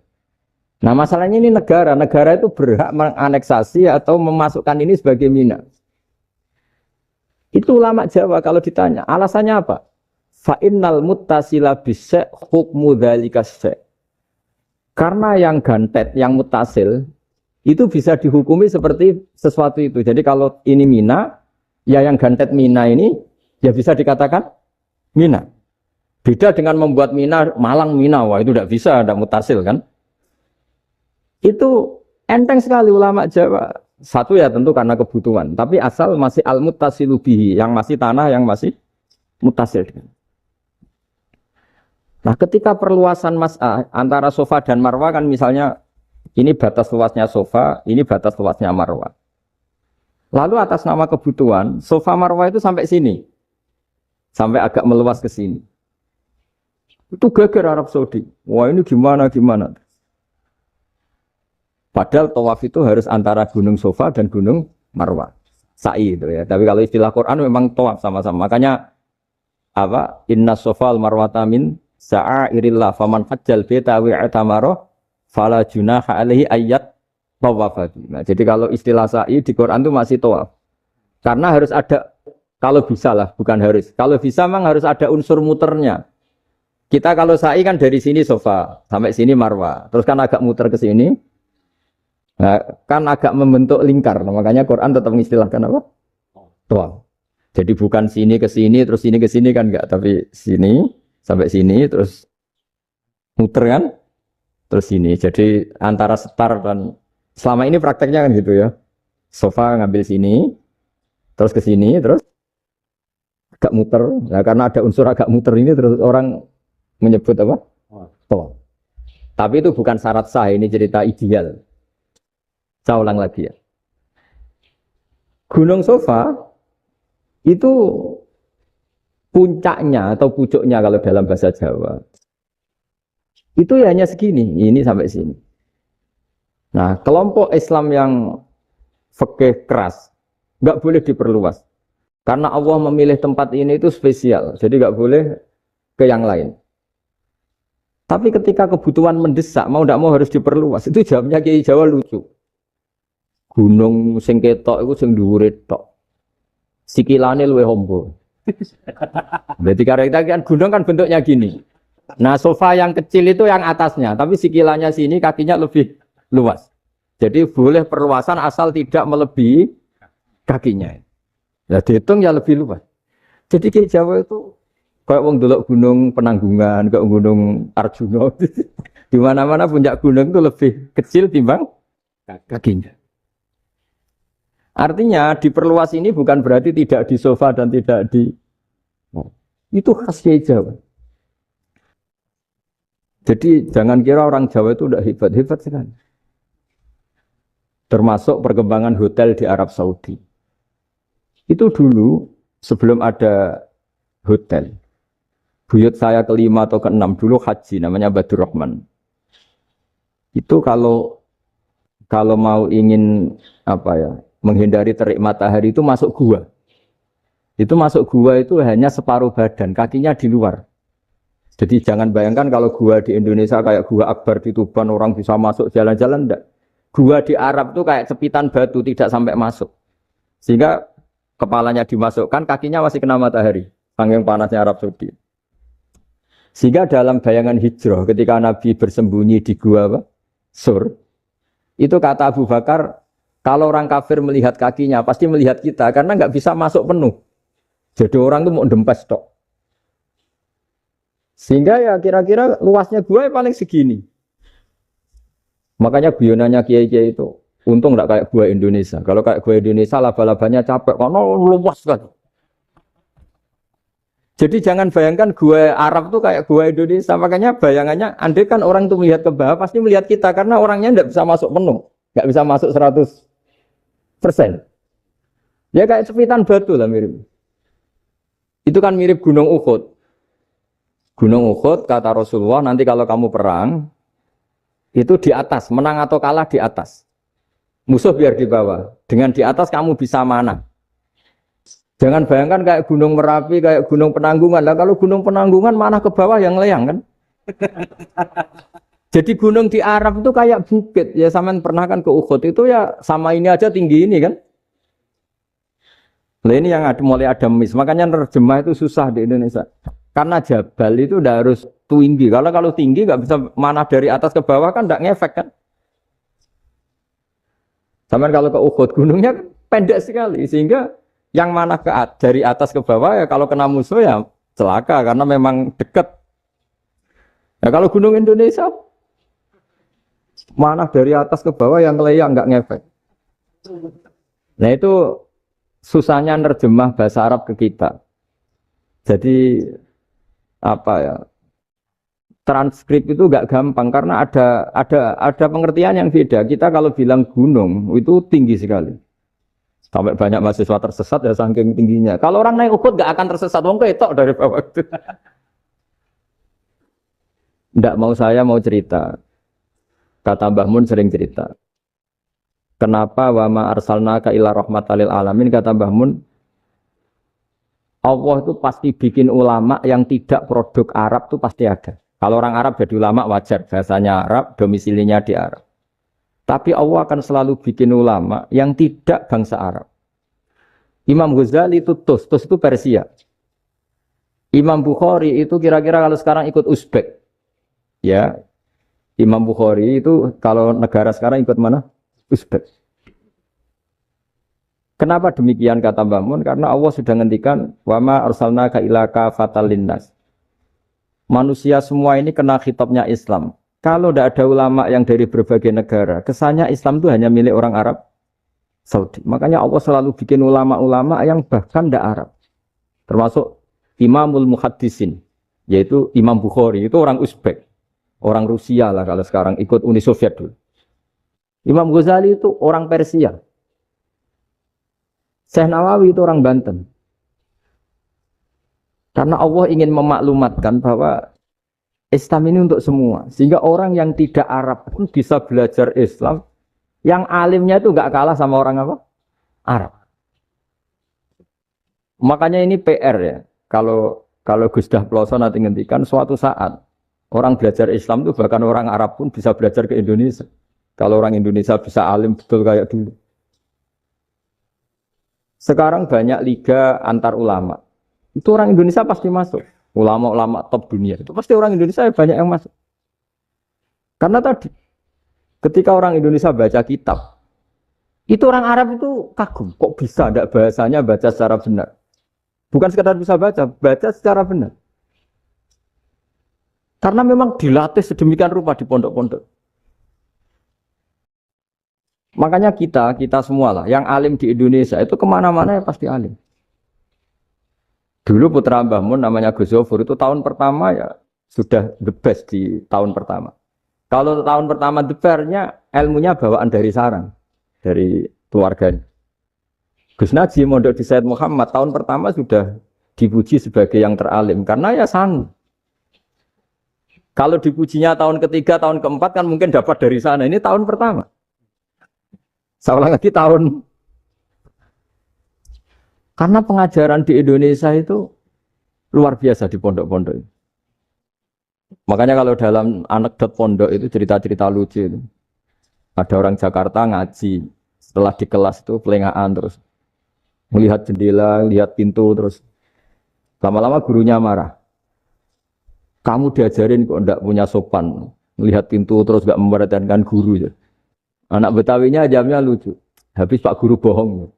Nah masalahnya ini negara itu berhak menganeksasi atau memasukkan ini sebagai Mina. Itu ulama Jawa kalau ditanya, alasannya apa? Fa'innal muttasila bisya' hukmu dzalika syai'. Karena yang gantet, yang mutasil itu bisa dihukumi seperti sesuatu itu. Jadi kalau ini Mina, ya yang gantet Mina ini ya bisa dikatakan Mina. Beda dengan membuat Mina, Malang Mina, wah itu tidak bisa, tidak mutasil kan. Itu enteng sekali ulama Jawa. Satu ya tentu karena kebutuhan, tapi asal masih al-muttasilu bihi, yang masih tanah yang masih mutasil. Nah ketika perluasan mas'ah antara sofa dan marwah kan misalnya ini batas luasnya sofa, ini batas luasnya marwah. Lalu atas nama kebutuhan, sofa marwah itu sampai sini. Sampai agak meluas ke sini. Itu geger Arab Saudi. Wah ini gimana. Padahal tawaf itu harus antara gunung sofa dan gunung marwah. Sa'i itu ya. Tapi kalau istilah Quran memang tawaf sama-sama. Makanya apa? Inna sofal marwata min sa'airillah faman hajjal beta wi'atamaro fala junaha alaihi ayat tawafati. Nah, jadi kalau istilah sa'i di Quran itu masih tawaf. Karena harus ada, kalau bisa lah, bukan harus. Kalau bisa memang harus ada unsur muternya. Kita kalau sa'i kan dari sini sofa, sampai sini marwah. Terus kan agak muter ke sini. Nah, kan agak membentuk lingkar. Nah, makanya Quran tetap mengistilahkan apa? Tawaf. Jadi bukan sini ke sini, terus sini ke sini kan enggak. Tapi sini, sampai sini, terus muter kan? Terus sini. Jadi antara setar dan selama ini prakteknya kan gitu ya. Sofa ngambil sini, terus ke sini, terus agak muter. Nah, karena ada unsur agak muter ini terus orang menyebut apa? Tawaf. Tapi itu bukan syarat sah, ini cerita ideal. Saya ulang lagi ya. Gunung Sofa itu puncaknya atau pucuknya kalau dalam bahasa Jawa. Itu ya hanya segini, ini sampai sini. Nah, kelompok Islam yang fikih keras nggak boleh diperluas. Karena Allah memilih tempat ini itu spesial, jadi nggak boleh ke yang lain. Tapi ketika kebutuhan mendesak, mau tidak mau harus diperluas. Itu jawabnya Kiai Jawa lucu. Gunung sing ketok iku sing dhuwure tok. Sikilane luwih hombo. Berarti kan gunung kan bentuknya gini. Nah, sofa yang kecil itu yang atasnya, tapi sikilannya sini kakinya lebih luas. Jadi boleh perluasan asal tidak melebihi kakinya. Ya dihitung ya lebih luas. Jadi Kiai Jawa itu kayak wong delok gunung Penanggungan, kayak gunung Arjuna. Di mana-mana puncak gunung itu lebih kecil timbang kakinya. Artinya diperluas ini bukan berarti tidak di sofa dan tidak di itu khas Kiai Jawa. Jadi jangan kira orang Jawa itu udah hebat sekali. Termasuk perkembangan hotel di Arab Saudi. Itu dulu sebelum ada hotel. Buyut saya kelima atau keenam dulu haji namanya Badur Rahman. Itu kalau mau ingin apa ya? Menghindari terik matahari itu masuk gua. Itu masuk gua itu hanya separuh badan, kakinya di luar. Jadi jangan bayangkan kalau gua di Indonesia kayak gua Akbar di Tuban orang bisa masuk jalan-jalan enggak. Gua di Arab tuh kayak cepitan batu, tidak sampai masuk. Sehingga kepalanya dimasukkan, kakinya masih kena matahari. Saking panasnya Arab Saudi. Sehingga dalam bayangan hijrah, ketika Nabi bersembunyi di gua apa? Sur, itu kata Abu Bakar, kalau orang kafir melihat kakinya, pasti melihat kita, karena nggak bisa masuk penuh. Jadi orang tuh mau dempes tok. Sehingga ya kira-kira luasnya gua paling segini. Makanya guyonannya kiai-kiai itu, untung nggak kayak gua Indonesia. Kalau kayak gua Indonesia, laba-labanya capek, karena luas kan. Jadi jangan bayangkan gua Arab tuh kayak gua Indonesia. Makanya bayangannya, andai kan orang tuh melihat ke bawah, pasti melihat kita. Karena orangnya nggak bisa masuk penuh. Nggak bisa masuk 100%. Ya kayak cepitan batu lah mirip. Itu kan mirip Gunung Uhud. Gunung Uhud, kata Rasulullah, nanti kalau kamu perang, itu di atas, menang atau kalah di atas. Musuh biar di bawah. Dengan di atas kamu bisa mana? Jangan bayangkan kayak Gunung Merapi, kayak Gunung Penanggungan. Lah kalau Gunung Penanggungan mana ke bawah yang layang kan? Jadi gunung di Arab itu kayak bukit. Ya sampean pernah kan ke Uhud itu ya sama ini aja tinggi ini kan? Nah ini yang mulai ada mis. Makanya nerjemah itu susah di Indonesia. Karena jabal itu udah harus tinggi. Kalau tinggi nggak bisa mana dari atas ke bawah kan nggak ngefek kan? Sampean kalau ke Uhud gunungnya pendek sekali sehingga yang mana dari atas ke bawah ya kalau kena musuh ya celaka karena memang dekat. Ya kalau gunung Indonesia mana dari atas ke bawah yang layang nggak ngefek. Nah itu susahnya nerjemah bahasa Arab ke kita. Jadi apa ya? Transkrip itu nggak gampang karena ada pengertian yang beda. Kita kalau bilang gunung itu tinggi sekali. Sampai banyak mahasiswa tersesat ya saking tingginya. Kalau orang naik Uhud gak akan tersesat, wong ketok dari bawah itu. Nggak mau saya mau cerita. Kata Mbah Mun sering cerita. Kenapa wa ma arsalnaka illa rahmatan lil alamin, kata Mbah Mun, Allah itu pasti bikin ulama yang tidak produk Arab itu pasti ada. Kalau orang Arab jadi ulama wajar, bahasanya Arab, domisilinya di Arab. Tapi Allah akan selalu bikin ulama yang tidak bangsa Arab. Imam Ghazali itu Tus itu Persia. Imam Bukhari itu kira-kira kalau sekarang ikut Uzbek. Ya, Imam Bukhari itu kalau negara sekarang ikut mana? Uzbek. Kenapa demikian kata Mbah Mun? Karena Allah sudah ngendikan wa ma arsalnaka illa kafatan linnas. Manusia semua ini kena khitabnya Islam. Kalau tidak ada ulama yang dari berbagai negara, kesannya Islam itu hanya milik orang Arab Saudi. Makanya Allah selalu bikin ulama-ulama yang bahkan tidak Arab. Termasuk Imamul Muhaddisin, yaitu Imam Bukhari, itu orang Uzbek. Orang Rusia lah kalau sekarang ikut Uni Soviet dulu. Imam Ghazali itu orang Persia. Syekh Nawawi itu orang Banten. Karena Allah ingin memaklumatkan bahwa Islam ini untuk semua. Sehingga orang yang tidak Arab pun bisa belajar Islam. Yang alimnya itu nggak kalah sama orang apa? Arab. Makanya ini PR ya. Kalau Gus Dah Ploso nanti ngendikan suatu saat orang belajar Islam itu bahkan orang Arab pun bisa belajar ke Indonesia. Kalau orang Indonesia bisa alim betul kayak dulu. Sekarang banyak liga antar ulama. Itu orang Indonesia pasti masuk. Ulama-ulama top dunia itu pasti orang Indonesia banyak yang masuk. Karena tadi ketika orang Indonesia baca kitab, itu orang Arab itu kagum, kok bisa ada bahasanya baca secara benar. Bukan sekadar bisa baca secara benar. Karena memang dilatih sedemikian rupa di pondok-pondok. Makanya kita semua lah, yang alim di Indonesia itu kemana-mana ya pasti alim. Dulu putra Mbah Mun namanya Gus Zofur itu tahun pertama ya sudah the best di tahun pertama. Kalau tahun pertama the best-nya ilmunya bawaan dari sarang, dari keluarganya. Gus Najim mondok di Said Muhammad tahun pertama sudah dipuji sebagai yang teralim karena ya sanggup. Kalau dipujinya tahun ketiga, tahun keempat kan mungkin dapat dari sana. Ini tahun pertama. Saya ulang lagi tahun. Karena pengajaran di Indonesia itu luar biasa di pondok-pondok. Makanya kalau dalam anekdot pondok itu cerita-cerita lucu itu. Ada orang Jakarta ngaji, setelah di kelas itu pelengahan terus melihat jendela, lihat pintu terus lama-lama gurunya marah. Kamu diajarin kok ndak punya sopan, melihat pintu terus gak memperhatikan guru. Anak Betawinya jamnya lucu. Habis Pak Guru bohong.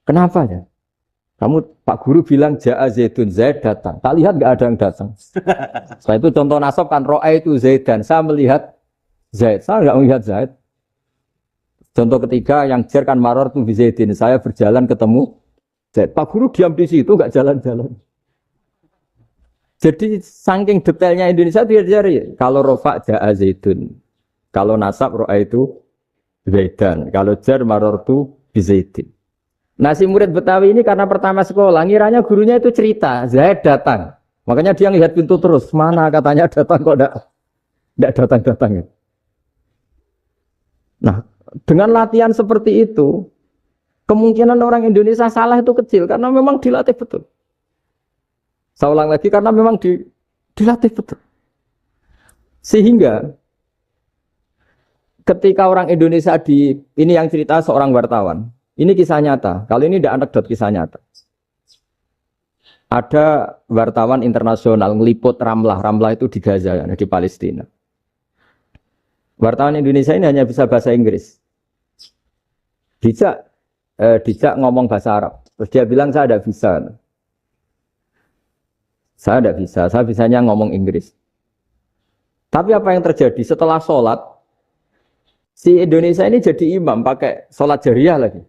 Kenapa ya? Pak Guru bilang Ja'a Zaidun, Zaid datang. Tak lihat gak ada yang datang. Setelah itu contoh nasab kan ro'a itu Zaidan. Saya melihat Zaid, saya gak melihat Zaid. Contoh ketiga yang jar kan maror tuh Zaidin. Saya berjalan ketemu Zaid. Pak Guru diam di situ gak jalan-jalan. Jadi saking detailnya Indonesia dia cari. Kalau rofa Ja'a Zaidun. Kalau nasab ro'a itu Zaidan. Kalau jar maror tuh Zaidin. Nah si murid Betawi ini karena pertama sekolah, ngiranya gurunya itu cerita, Zaid datang. Makanya dia lihat pintu terus, mana katanya datang kok enggak datang-datang. Nah dengan latihan seperti itu, kemungkinan orang Indonesia salah itu kecil karena memang dilatih betul. Saya ulang lagi karena memang dilatih betul. Sehingga ketika orang Indonesia ini yang cerita seorang wartawan. Ini kisah nyata. Kali ini tidak anekdot, kisah nyata. Ada wartawan internasional ngeliput Ramlah. Ramlah itu di Gaza, di Palestina. Wartawan Indonesia ini hanya bisa bahasa Inggris. Dijak ngomong bahasa Arab. Terus dia bilang saya tidak bisa. Saya tidak bisa. Saya bisanya ngomong Inggris. Tapi apa yang terjadi setelah sholat? Si Indonesia ini jadi imam pakai sholat jariyah lagi.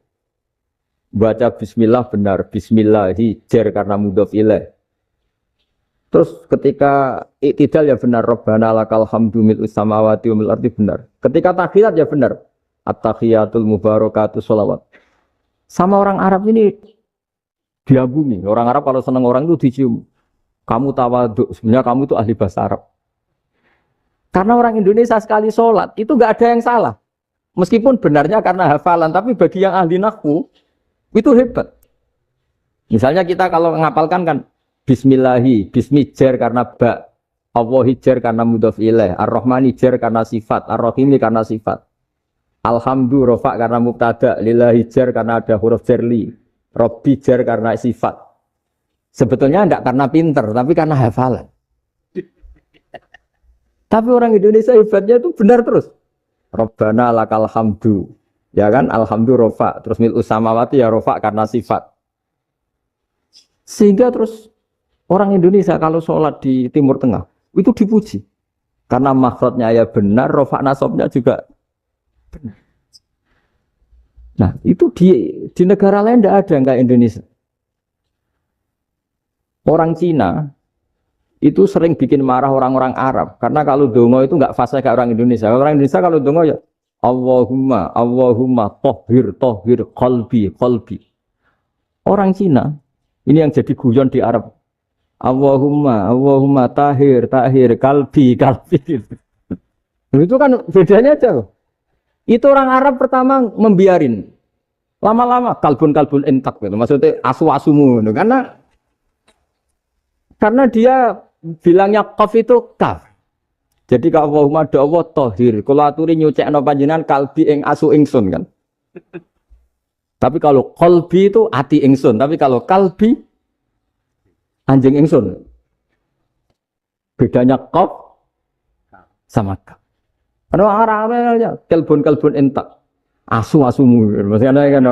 Baca bismillah benar, bismillahi jar karena mudhof ilaih. Terus ketika iktidal ya benar, Rabbana lakal hamdu mil'us samawati wa mil'ul ardi benar. Ketika tahiyat ya benar, at-tahiyatul mubarakatuh sholawat. Sama orang Arab ini diagumi. Orang Arab kalau senang orang itu dicium. Kamu tawaduk, sebenarnya kamu itu ahli bahasa Arab. Karena orang Indonesia sekali sholat itu nggak ada yang salah. Meskipun benarnya karena hafalan, tapi bagi yang ahli nahwu itu hebat. Misalnya kita kalau ngapalkan kan bismillahi, bismi jar karena ba, Allahi jar karena mudhof ilaih, ar-rahmani jar karena sifat, ar-rahimi karena sifat. Alhamdu rofa karena mubtada, lillahi jar karena ada huruf jarli, robbi jar karena sifat. Sebetulnya enggak karena pinter, tapi karena hafalan. Tapi orang Indonesia hebatnya itu benar terus. Rabbana lakal hamdu. Ya kan, alhamdu rofa, terus mil'us samawati ya rofa karena sifat. Sehingga terus orang Indonesia kalau sholat di Timur Tengah itu dipuji. Karena makhrajnya ya benar, rofa nasabnya juga benar. Nah itu di negara lain tidak ada kayak Indonesia. Orang Cina itu sering bikin marah orang-orang Arab. Karena kalau dongo itu nggak fasih kayak orang Indonesia. Orang Indonesia kalau dongo ya Allahumma tohir qalbi. Orang Cina ini yang jadi guyon di Arab. Allahumma tahir qalbi. Itu kan bedanya jauh. Itu orang Arab pertama membiarin. Lama-lama kalbun entak gitu. Maksudnya asu-asumu gitu. Karena dia bilangnya qaf itu kaf. Jadi kalau Allahumma Allah tohir, kalau aturi nyucekno panjenengan kalbi ing asu ingsun kan. Tapi kalau qalbi itu ati ingsun, tapi kalau kalbi anjing ingsun. Bedanya qaf sama kaf. Karena Arabnya kalbun entak, asu-asumu, maksudnya kan.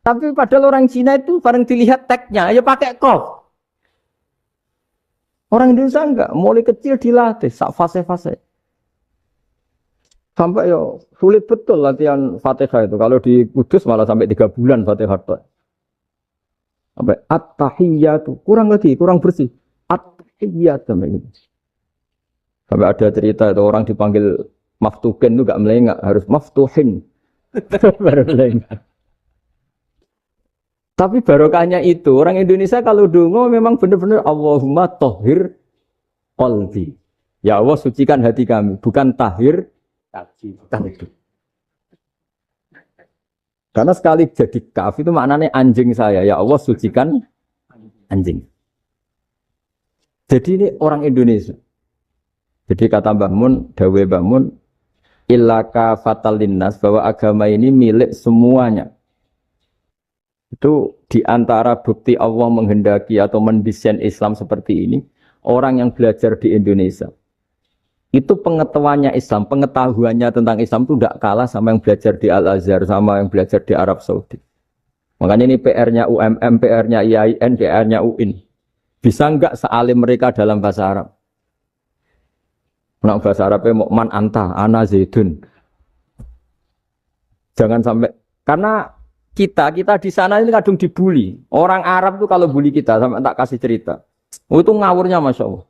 Tapi padahal orang Cina itu bareng dilihat teksnya, ya pakai qaf. Orang Indonesia enggak, mulai kecil dilatih, sak fase-fase. Sampai yo sulit betul latihan Fatihah itu. Kalau di Kudus malah sampai 3 bulan Fatihah itu. Sampai at-tahiyyatu, kurang bersih. At-tahiyyatu sampai ada cerita itu orang dipanggil maftuhin itu enggak melengak, harus maftuhin. Baru melengak. Tapi barokahnya itu, orang Indonesia kalau dongo memang benar-benar Allahumma tohir qalbi. Ya Allah sucikan hati kami, bukan tahir qalbi. Karena sekali jadi kaf itu maknanya anjing saya. Ya Allah sucikan anjing. Jadi ini orang Indonesia. Jadi kata Mbah Mun, dawe Mbah Mun, illa kafatal linnas, bahwa agama ini milik semuanya. Itu diantara bukti Allah menghendaki atau mendesain Islam seperti ini, orang yang belajar di Indonesia itu pengetahuannya Islam, pengetahuannya tentang Islam itu tidak kalah sama yang belajar di Al-Azhar, sama yang belajar di Arab Saudi. Makanya ini PR-nya UMM, PR-nya IAIN, PR-nya UIN. Bisa enggak sealim mereka dalam bahasa Arab? Nah, bahasa Arabnya mau man anta, ana zaidun. Jangan sampai, karena kita di sana ini kadung dibully. Orang Arab tuh kalau bully kita, sampai tak kasih cerita. Oh, itu ngawurnya Masya Allah.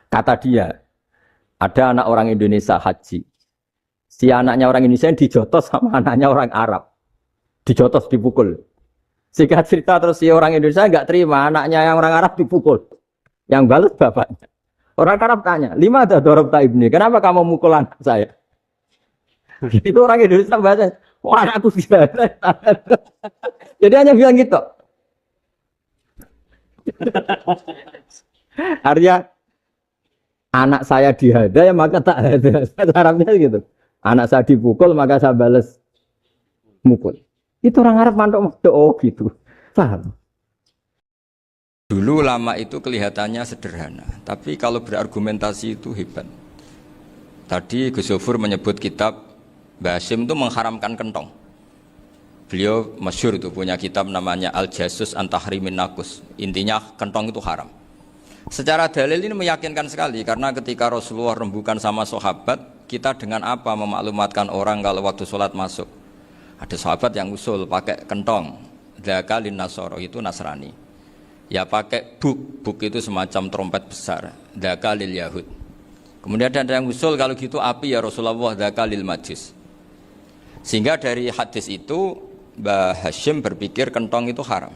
Kata dia, ada anak orang Indonesia haji. Si anaknya orang Indonesia dijotos sama anaknya orang Arab. Dijotos, dipukul. Sehingga cerita terus si orang Indonesia enggak terima, anaknya yang orang Arab dipukul. Yang balas bapaknya. Orang Arab tanya, lima ada dorok ibni, kenapa kamu mukul anak saya? Itu orang Indonesia bahasa, wah anakku tidak. Jadi hanya bilang gitu. Artinya anak saya dihada ya maka tak ada. Arabnya gitu. Anak saya dipukul maka saya balas mukul. Itu orang Arab mantuk oh gitu. Paham? Dulu ulama itu kelihatannya sederhana, tapi kalau berargumentasi itu hebat. Tadi Gus Zofur menyebut kitab Mbah Hasyim itu mengharamkan kentong. Beliau masyhur itu punya kitab namanya Al-Jasus an Tahrimin Nakus. Intinya kentong itu haram. Secara dalil ini meyakinkan sekali karena ketika Rasulullah rembukan sama sahabat, kita dengan apa memaklumatkan orang kalau waktu sholat masuk? Ada sahabat yang usul pakai kentong. Dzaka lin Nasara, itu Nasrani. Ya pakai buk itu semacam trompet besar. Dzaka lil Yahud. Kemudian ada yang usul kalau gitu api ya Rasulullah, dzaka lil Majus. Sehingga dari hadis itu Mbah Hasyim berpikir kentong itu haram.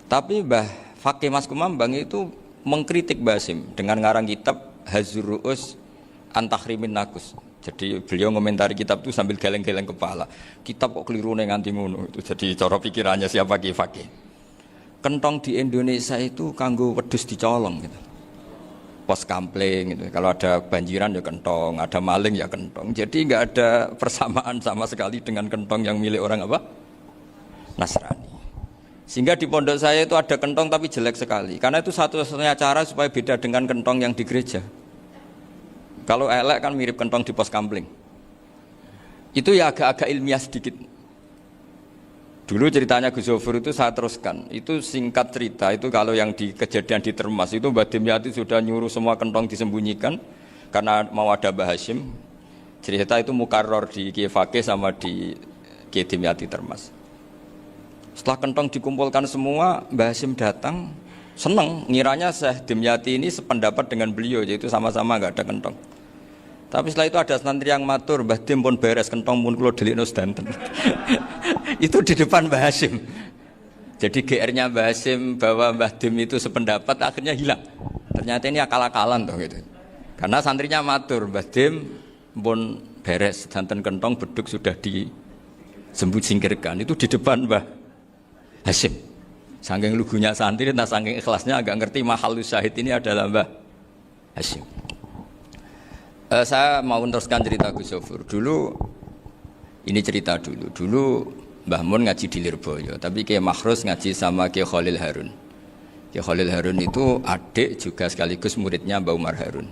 Tapi Mbah Fakih Mas Kumambang itu mengkritik Mbah Hasyim dengan ngarang kitab Hazur Ru'us an Tahrimin Nakus. Jadi beliau ngomentari kitab itu sambil geleng-geleng kepala. Kitab kok keliru nganti ngono itu. Jadi cara pikirannya siapa Ki Fakih. Kentong di Indonesia itu kanggo wedhus dicolong gitu. Pos kampling gitu. Kalau ada banjiran ya kentong, ada maling ya kentong. Jadi enggak ada persamaan sama sekali dengan kentong yang milik orang apa? Nasrani. Sehingga di pondok saya itu ada kentong tapi jelek sekali. Karena itu satu-satunya cara supaya beda dengan kentong yang di gereja. Kalau elek kan mirip kentong di pos kampling. Itu ya agak-agak ilmiah sedikit. Dulu ceritanya Gus Zofur itu saya teruskan. Itu singkat cerita, itu kalau yang di kejadian di Termas itu Mbah Dimyati sudah nyuruh semua kentong disembunyikan karena mau ada Mbah Hasyim. Cerita itu mukarrar di Kiai Fakih sama di Kiai Dimyati Termas. Setelah kentong dikumpulkan semua, Mbah Hasyim datang, seneng, ngiranya Syekh Dimyati ini sependapat dengan beliau, yaitu sama-sama enggak ada kentong. Tapi setelah itu ada santri yang matur, Mbah Dim pun beres kentong pun kula delikno sedanten. Itu di depan Mbah Hasyim. Jadi GR-nya Mbah Hasyim bahwa Mbah Dim itu sependapat akhirnya hilang. Ternyata ini akal-akalan toh gitu. Karena santrinya matur, Mbah Dim pun beres sedanten kentong beduk sudah disingkirkan. Itu di depan Mbah Hasyim. Saking lugunya santri, nah saking ikhlasnya agak ngerti mahalus syahid ini adalah Mbah Hasyim. Saya mau meneruskan cerita Gus Zofur. Dulu ini cerita dulu Mbah Mun ngaji di Lirboyo, tapi Kiai Makhrus ngaji sama Kiai Khalil Harun. Kiai Khalil Harun itu adik juga sekaligus muridnya Mbah Umar Harun.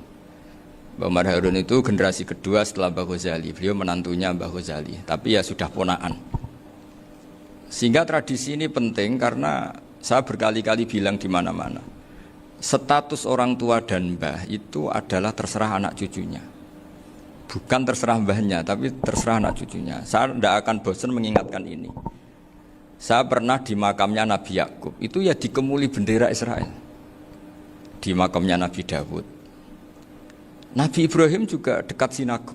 Mbah Umar Harun itu generasi kedua setelah Mbah Ghazali. Beliau menantunya Mbah Ghazali, tapi ya sudah ponaan. Sehingga tradisi ini penting karena saya berkali-kali bilang di mana-mana. Status orang tua dan mbah itu adalah terserah anak cucunya. Bukan terserah mbahnya, tapi terserah anak cucunya. Saya tidak akan bosan mengingatkan ini. Saya pernah di makamnya Nabi Yakub, itu ya dikemuli bendera Israel. Di makamnya Nabi Dawud. Nabi Ibrahim juga dekat sinagog.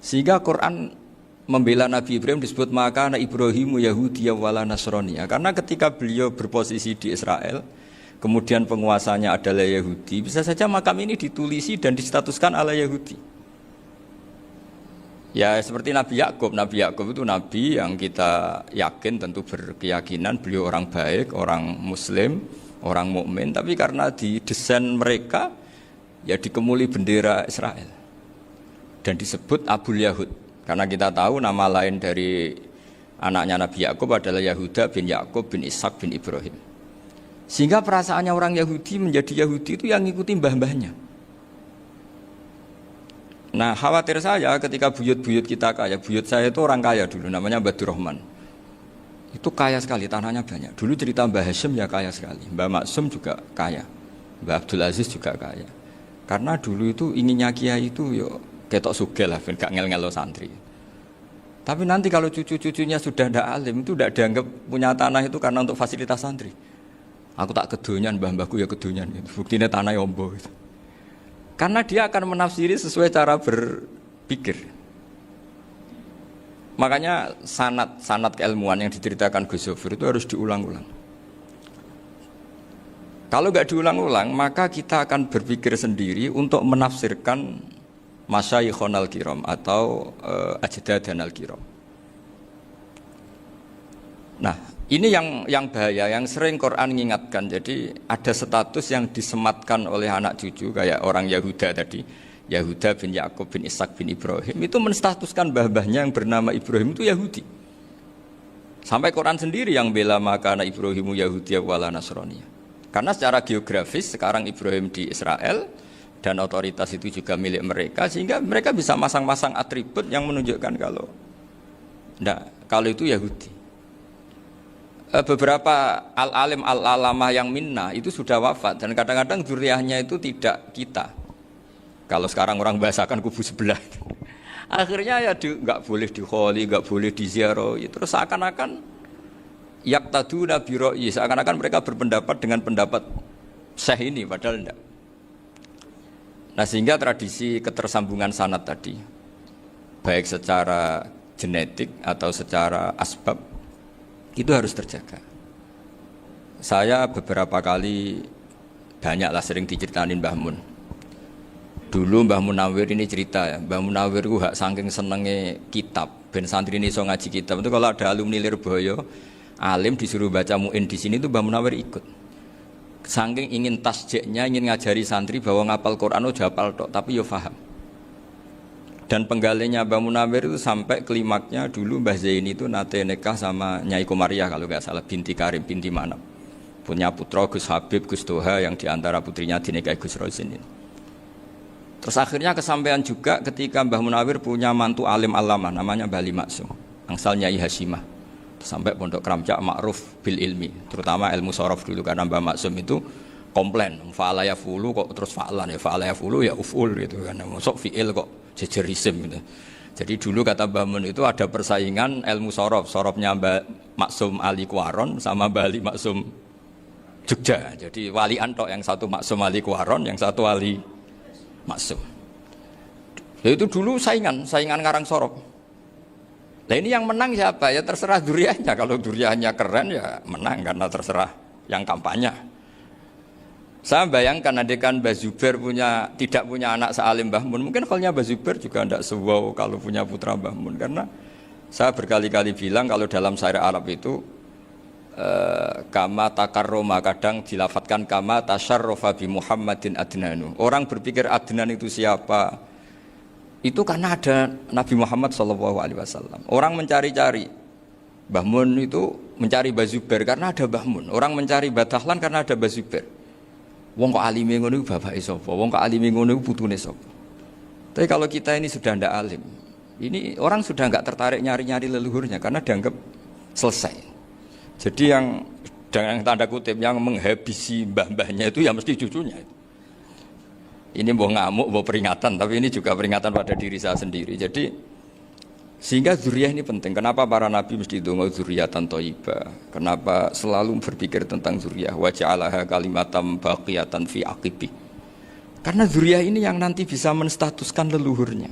Sehingga Quran membela Nabi Ibrahim disebut maka anak Ibrahimu Yahudi wala Nasrani. Karena ketika beliau berposisi di Israel, kemudian penguasanya adalah Yahudi, bisa saja makam ini ditulisi dan distatuskan ala Yahudi. Ya seperti Nabi Yakub. Nabi Yakub itu nabi yang kita yakin tentu berkeyakinan beliau orang baik, orang muslim, orang mukmin. Tapi karena di desain mereka ya dikemuli bendera Israel. dan disebut Abul Yahud. Karena kita tahu nama lain dari anaknya Nabi Yakub adalah Yahuda bin Yakub bin Ishak bin Ibrahim. Sehingga perasaannya orang Yahudi menjadi Yahudi itu yang ngikuti mbah-mbahnya. Nah khawatir saya ketika buyut-buyut kita kaya, buyut saya itu orang kaya dulu, namanya Badur Rahman. Itu kaya sekali, tanahnya banyak. Dulu cerita Mbah Hashim ya kaya sekali, Mbah Maksum juga kaya, Mbah Abdul Aziz juga kaya. Karena dulu itu inginnya kiai itu yo ketok sugih lah, gak ngel-ngelo santri. Tapi nanti kalau cucu-cucunya sudah tidak alim, itu tidak dianggap punya tanah itu karena untuk fasilitas santri. Aku tak kedonyan, mbah-mbahku ya kedonyan. Buktinya tanah yombo. Gitu. Karena dia akan menafsiri sesuai cara berpikir. Makanya sanad keilmuan yang diceritakan Gus Zofir itu harus diulang-ulang. Kalau nggak diulang-ulang, maka kita akan berpikir sendiri untuk menafsirkan Masyayikhon al-Kiram atau Ajdadan al-Kiram. Nah, ini yang bahaya, yang sering Quran mengingatkan. Jadi ada status yang disematkan oleh anak cucu kayak orang Yahuda tadi, Yahuda bin Yakub bin Ishak bin Ibrahim, itu menstatuskan mbah-mbahnya yang bernama Ibrahim itu Yahudi. Sampai Quran sendiri yang bela makana Ibrahimu Yahudiyah wala Nasraniyah. Karena secara geografis sekarang Ibrahim di Israel dan otoritas itu juga milik mereka, sehingga mereka bisa masang-masang atribut yang menunjukkan kalau itu Yahudi. Beberapa al-alim al-alamah yang minna itu sudah wafat dan kadang-kadang dzurriahnya itu tidak kita. Kalau sekarang orang bahasakan kubu sebelah. Akhirnya ya nggak boleh dikholi, nggak boleh diziarah. Terus seakan-akan yaqtaduna bi ra'yi, seakan-akan mereka berpendapat dengan pendapat syekh ini padahal enggak. Nah, sehingga tradisi ketersambungan sanad tadi baik secara genetik atau secara asbab itu harus terjaga. Saya beberapa kali banyaklah sering diceritain Mbah Mun. Dulu Mbah Munawir ini cerita ya, Mbah Munawir itu saking senenge kitab, ben santri ini iso ngaji kitab. Itu kalau ada alumni Lirboyo, alim disuruh baca muin di sini itu Mbah Munawir ikut. Saking ingin tasjiknya, ingin ngajari santri bahwa ngapal Quran udah hafal tok, tapi yo paham. Dan penggalinya Mbah Munawir itu sampai klimaknya dulu Mbah Zaini itu nate nikah sama Nyai Komariah kalau nggak salah, binti Karim, binti Manap. Punya putra Gus Habib, Gus Toha yang diantara putrinya dinikahi Gus Rozin ini. Terus akhirnya kesampaian juga ketika Mbah Munawir punya mantu alim alamah namanya Mbah Ali Maksum, angsal Nyai Hasyimah. Sampai pondok Kramjak ma'ruf bil ilmi, terutama ilmu sorof dulu karena Mbah Maksum itu komplain, fa'ala ya fulu kok terus fa'alan ya fa'ala ya fulu ya uf'ul gitu kan, masuk fi'il kok jejer isim gitu. Jadi dulu kata Mbah Mun itu ada persaingan ilmu sorofnya Mbah Maksum Ali Kuaron sama Mbah Ali Maksum Jogja. Jadi wali antok, yang satu Maksum Ali Kuaron, yang satu Ali Maksum. Ya itu dulu saingan ngarang sorof. Nah ini yang menang siapa? Ya terserah duriannya. Kalau duriannya keren ya menang karena terserah yang kampanye. Saya bayangkan adekan Mbah Zubair tidak punya anak sealim Mbah Mun, mungkin halnya Mbah Zubair juga tidak sewow kalau punya putra Mbah Mun. Karena saya berkali-kali bilang kalau dalam syair Arab itu kama takarroma, kadang dilafatkan kama tasyarrofa bi Muhammadin adnanu. Orang berpikir Adnan itu siapa? Itu karena ada Nabi Muhammad SAW. Orang mencari-cari Mbah Mun itu mencari Mbah Zubair karena ada Mbah Mun. Orang mencari Mbah Dahlan karena ada Mbah Zubair. Wong kok alime ngono iku bapake sapa? Wong kok alime ngono iku putune sapa? Tapi kalau kita ini sudah ndak alim, ini orang sudah enggak tertarik nyari-nyari leluhurnya karena dianggap selesai. Jadi yang dengan tanda kutip yang menghabisi mbah-mbahnya itu ya mesti cucunya. Ini mbok ngamuk, mbok peringatan, tapi ini juga peringatan pada diri saya sendiri. Jadi sehingga zuriyah ini penting. Kenapa para nabi mesti donga zuriyatan thayyibah? Kenapa selalu berpikir tentang zuriyah? Wa ja'alaha kalimatam baqiyatan fi aqibi. Karena zuriyah ini yang nanti bisa menstatuskan leluhurnya.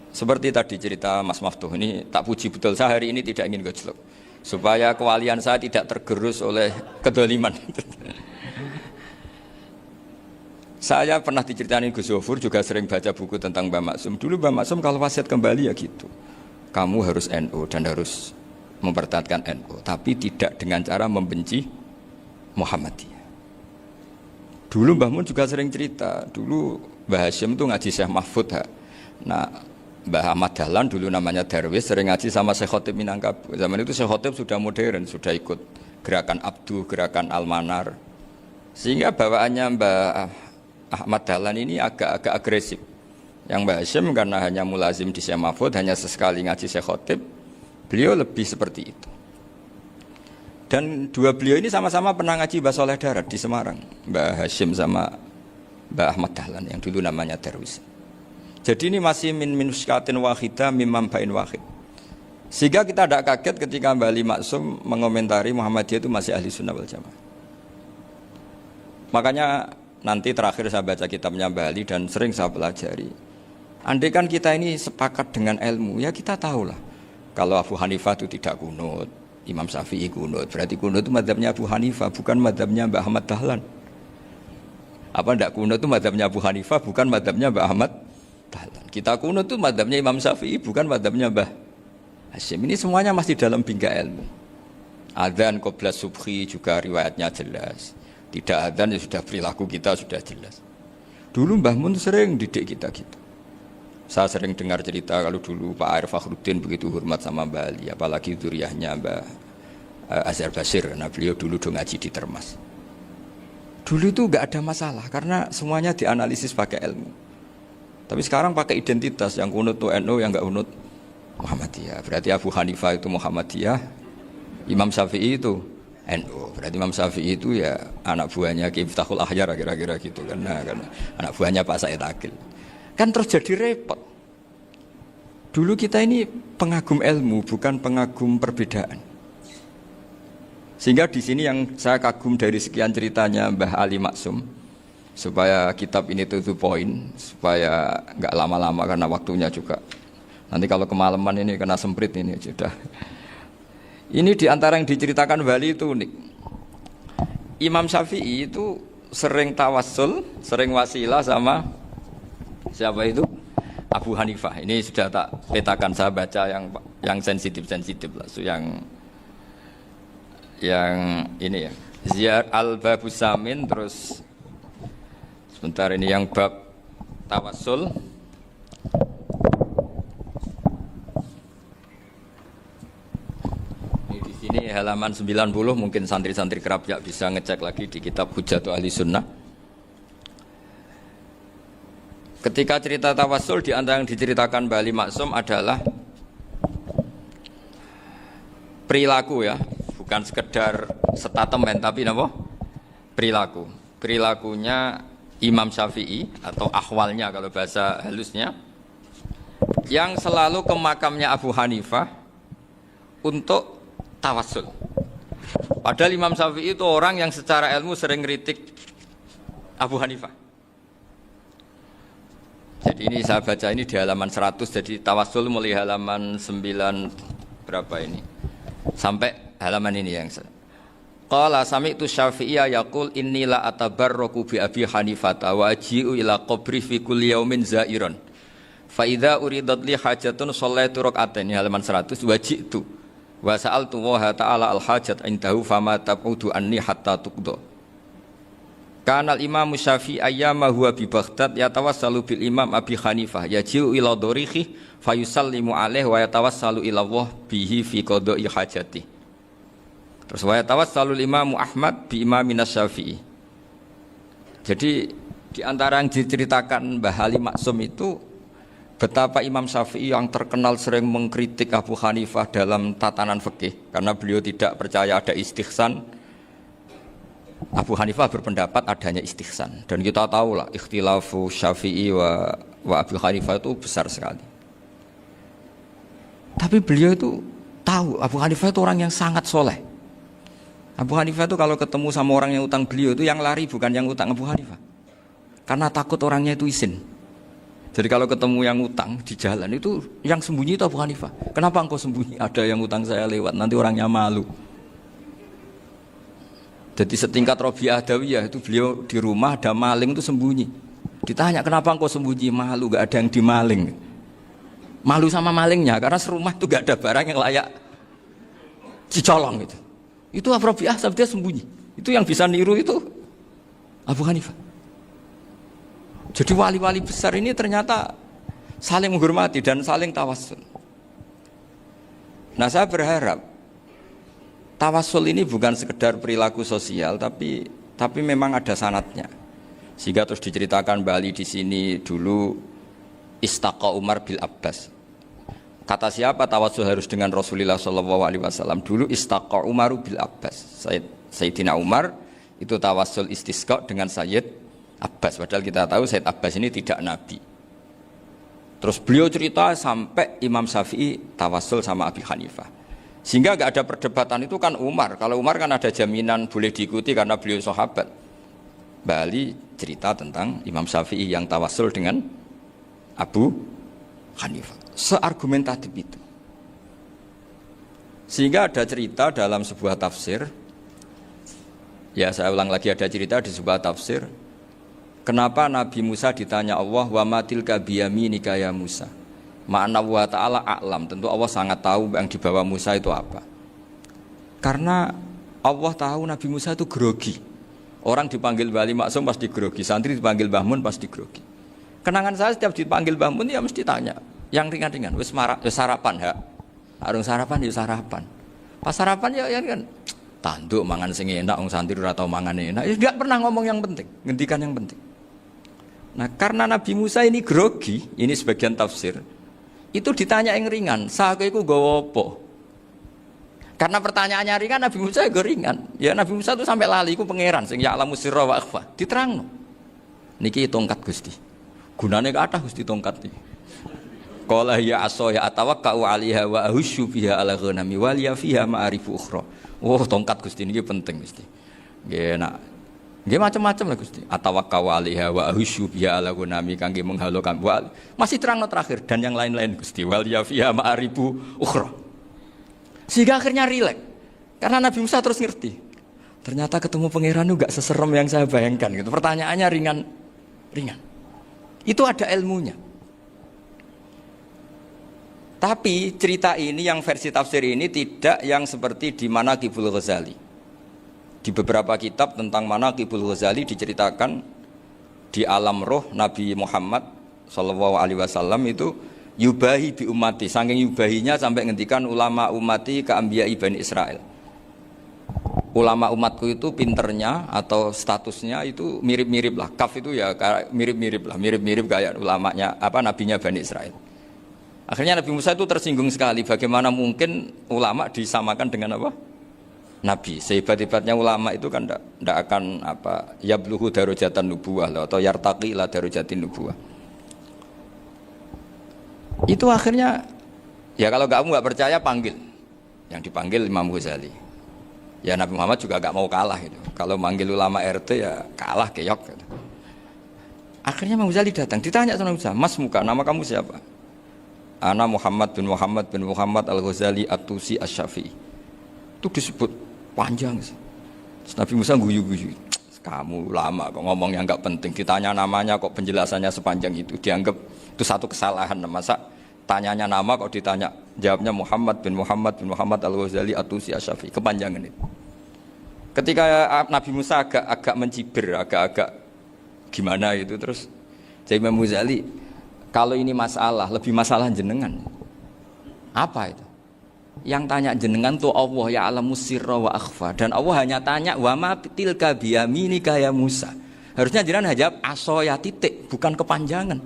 Seperti tadi cerita Mas Maftuh ini, tak puji betul, saya hari ini tidak ingin gojlok supaya kewalian saya tidak tergerus oleh kedoliman. Saya pernah diceritain Gus Zofur, juga sering baca buku tentang Mbah Maksum. Dulu Mbah Maksum kalau wasiat kembali ya gitu. Kamu harus NU dan harus mempertahankan NU, tapi tidak dengan cara membenci Muhammadiyah. Dulu Mbah Mun juga sering cerita, dulu Mbah Hashim itu ngaji Syekh Mahfud. Nah, Mbah Ahmad Dahlan dulu namanya Darwis sering ngaji sama Syekh Khotib Minangkabau. Zaman itu Syekh Khotib sudah modern, sudah ikut gerakan Abdu, gerakan Almanar. Sehingga bawaannya Mbah Ahmad Dahlan ini agak agresif. Yang Mbah Hashim karena hanya mulazim di Syekh Mahfud, hanya sesekali ngaji Syekh Khotib, beliau lebih seperti itu. Dan dua beliau ini sama-sama pernah ngaji Mbah Soleh Darat di Semarang, Mbah Hashim sama Mbah Ahmad Dahlan yang dulu namanya Darwis. Jadi ini masih min minuskatin wahidah mimam bain wahid. Sehingga kita tidak kaget ketika Mbah Ali Maksum mengomentari Muhammadiyah itu masih ahli sunnah wal jamaah. Makanya nanti terakhir saya baca kitabnya Mbah Ali dan sering saya pelajari. Andai kan kita ini sepakat dengan ilmu, ya kita tahulah. Kalau Abu Hanifah itu tidak kunut, Imam Syafi'i kunut, berarti kunut itu mazhabnya Abu Hanifah, bukan mazhabnya Mbah Ahmad Dahlan. Apa tidak kunut itu mazhabnya Abu Hanifah, bukan mazhabnya Mbah Ahmad Dahlan. Kita kunut itu mazhabnya Imam Syafi'i, bukan mazhabnya Mbah Hashim. Ini semuanya masih dalam bingkai ilmu. Adzan qobla subhi juga riwayatnya jelas. Tidak adzan ya sudah perilaku kita sudah jelas. Dulu Mbah Mun sering didik kita gitu. Saya sering dengar cerita kalau dulu Pak Arif Fakhruddin begitu hormat sama Mbah Ali, apalagi dzuriyahnya Mbah Azhar Basir, karena beliau dulu do ngaji di Termas. Dulu itu enggak ada masalah karena semuanya dianalisis pakai ilmu. Tapi sekarang pakai identitas, yang kunut itu NU, yang enggak kunut Muhammadiyah. Berarti Abu Hanifah itu Muhammadiyah, Imam Syafi'i itu NU. Berarti Imam Syafi'i itu ya anak buahnya Ki Miftahul Ahyar kira-kira gitu kan. Nah, kan anak buahnya Pak Said Akil. Kan terus jadi repot. Dulu kita ini pengagum ilmu, bukan pengagum perbedaan. Sehingga di sini yang saya kagum dari sekian ceritanya Mbah Ali Maksum, supaya kitab ini to the point, supaya nggak lama-lama karena waktunya juga. Nanti kalau kemalaman ini kena semprit ini sudah. Ini diantara yang diceritakan Bali itu unik. Imam Syafi'i itu sering tawassul, sering wasilah sama siapa itu? Abu Hanifah. Ini sudah tak petakan, saya baca yang sensitif lah. So, yang ini ya. Ziyar al-Babus Samin, terus sebentar ini yang bab tawassul. Ini di sini halaman 90, mungkin santri-santri kerap ya bisa ngecek lagi di kitab Hujjatul Ahli Sunnah. Ketika cerita tawassul, di antara yang diceritakan Mbah Ali Maksum adalah perilaku ya, bukan sekedar statement tapi apa? Perilaku. Perilakunya Imam Syafi'i atau ahwalnya kalau bahasa halusnya, yang selalu ke makamnya Abu Hanifah untuk tawassul. Padahal Imam Syafi'i itu orang yang secara ilmu sering kritik Abu Hanifah. Jadi ini saya baca ini di halaman 100, jadi tawassul mulai halaman 9 berapa ini sampai halaman ini yang qala sami'tu Syafi'iyya yaqul inni la atabarraku bi Abi Hanifah wa aji'u ila qabri fi kulli yaumin zairan fa idza uridat li hajatun shallaitu rak'atain, halaman 100, waji'tu wa sa'altu wa ta'ala al hajat indahu fama taqudu anni hatta tuqda. Kanal Imam Syafi'i ayyama huwa bi Baghdad yatawassalu bil Imam Abi Hanifah yaji'u ila dorihi fayusallimu alaihi wa yatawassalu ila Allah bihi fi qada'i hajati. Terus wa yatawassalu Imam Ahmad bi Imamina Syafi'i. Jadi di antara yang diceritakan Mbah Ali Maksum itu betapa Imam Syafi'i yang terkenal sering mengkritik Abu Hanifah dalam tatanan fikih karena beliau tidak percaya ada istihsan. Abu Hanifah berpendapat adanya istihsan, dan kita tahu lah ikhtilafu Syafi'i wa Abu Hanifah itu besar sekali. Tapi beliau itu tahu Abu Hanifah itu orang yang sangat soleh. Abu Hanifah itu kalau ketemu sama orang yang utang beliau itu yang lari bukan yang utang Abu Hanifah, karena takut orangnya itu izin. Jadi kalau ketemu yang utang di jalan itu yang sembunyi itu Abu Hanifah. Kenapa engkau sembunyi? Ada yang utang saya lewat, nanti orangnya malu. Jadi setingkat Robi'ah Adawiyah itu beliau di rumah ada maling itu sembunyi. Ditanya kenapa engkau sembunyi? Malu, gak ada yang dimaling. Malu sama malingnya karena serumah itu gak ada barang yang layak dicolong itu. Itu Robi'ah dia sembunyi. Itu yang bisa niru itu Abu Hanifah. Jadi wali-wali besar ini ternyata saling menghormati dan saling tawassul. Nah, saya berharap tawassul ini bukan sekedar perilaku sosial, tapi memang ada sanatnya. Sehingga terus diceritakan Bali di sini dulu istaqa Umar bil Abbas. Kata siapa tawassul harus dengan Rasulullah Shallallahu Alaihi Wasallam? Dulu istaqa Umar bil Abbas. Sayyidina Umar itu tawassul istisqa dengan Sayyid Abbas. Padahal kita tahu Sayyid Abbas ini tidak nabi. Terus beliau cerita sampai Imam Syafi'i tawassul sama Abi Hanifah. Sehingga gak ada perdebatan itu kan Umar. Kalau Umar kan ada jaminan boleh diikuti karena beliau sahabat. Bali cerita tentang Imam Syafi'i yang tawassul dengan Abu Hanifah. Seargumentatif itu. Sehingga ada cerita dalam sebuah tafsir. Ya saya ulang lagi, ada cerita di sebuah tafsir. Kenapa Nabi Musa ditanya Allah, wa matilka biyaminika ya Musa? Ma'ana wa ta'ala a'lam. Tentu Allah sangat tahu yang dibawa Musa itu apa. Karena Allah tahu Nabi Musa itu grogi. Orang dipanggil Wali Maksum pasti grogi. Santri dipanggil Mbah Mun pasti grogi. Kenangan saya setiap dipanggil Mbah Mun ya mesti tanya. Yang ringan-ringan. Wis sarapan ya. Arung sarapan ya sarapan. Pas sarapan ya kan. Tanduk mangan sing enak. Orang santri ora tau mangan enak. Ya gak pernah ngomong yang penting. Ngendikan yang penting. Nah karena Nabi Musa ini grogi. Ini sebagian tafsir. Itu ditanya yang ringan, sahaja itu gawa apa? Karena pertanyaannya ringan, Nabi Musa juga ringan. Ya Nabi Musa itu sampai lali, itu pangeran, sing ya'lamu sirra wa akhfa. Diterangno. Niki tongkat Gusti. Gunane kathah Gusti tongkat iki. Qala ya asaya atawakkau 'alaiha wa ahusyu biha 'ala ghanami wa liya fiha ma'arifu ukhra. Oh, tongkat Gusti niki penting Gusti. Nggih nak. Nggih macam-macam lah Gusti. Atawakkau 'alaiha wa ahusyu biha 'ala ghanami kangge menghalokan. Masih terang terakhir dan yang lain-lain Gusti. Wa liya fiha ma'arifu ukhra. Sehingga akhirnya rileks. Karena Nabi Musa terus ngerti. Ternyata ketemu pangeran itu gak seserem yang saya bayangkan gitu. Pertanyaannya ringan. Itu ada ilmunya. Tapi cerita ini yang versi tafsir ini tidak yang seperti di Manaqibul Ghazali. Di beberapa kitab tentang Manaqibul Ghazali diceritakan di alam roh Nabi Muhammad sallallahu alaihi wasallam itu yubahi bi ummati, saking yubahinya sampai ngendikan ulama ummati ka anbiya'i Bani Israel. Ulama umatku itu pinternya atau statusnya itu mirip-mirip lah. Kaf itu ya mirip-mirip kayak ulamanya nabinya Bani Israel. Akhirnya Nabi Musa itu tersinggung sekali, bagaimana mungkin ulama disamakan dengan apa? Nabi. Sehebat-hebatnya ulama itu kan tidak akan yabluhu darajatan nubuwah atau yartaqi ila darajatin nubuwah. Itu akhirnya ya kalau kamu nggak percaya panggil. Yang dipanggil Imam Ghazali. Ya Nabi Muhammad juga gak mau kalah gitu. Kalau manggil ulama RT ya kalah keok gitu. Akhirnya Imam Ghazali datang, ditanya sama Musa, "Mas muka, nama kamu siapa?" Ana Muhammad bin Muhammad Al-Ghazali At-Tusi Asy-Syafi'i. Itu disebut panjang sih. Terus Nabi Musa guyu-guyu. Kamu ulama kok ngomong yang enggak penting, ditanya namanya kok penjelasannya sepanjang itu, dianggap itu satu kesalahan. Masa tanyanya nama kok ditanya jawabnya Muhammad bin Muhammad Al-Ghazali At-Tusi Asy-Syafi'i, kepanjangan itu. Ketika Nabi Musa agak mencibir, agak gimana itu, terus jadi Imam Ghazali, kalau ini masalah, lebih masalah jenengan. Apa itu? Yang tanya jenengan tuh Allah ya alamu sirra wa akhfa, dan Allah hanya tanya wa ma tilka biyaminika ya Musa. Harusnya jenengan jawab asoya titik, bukan kepanjangan.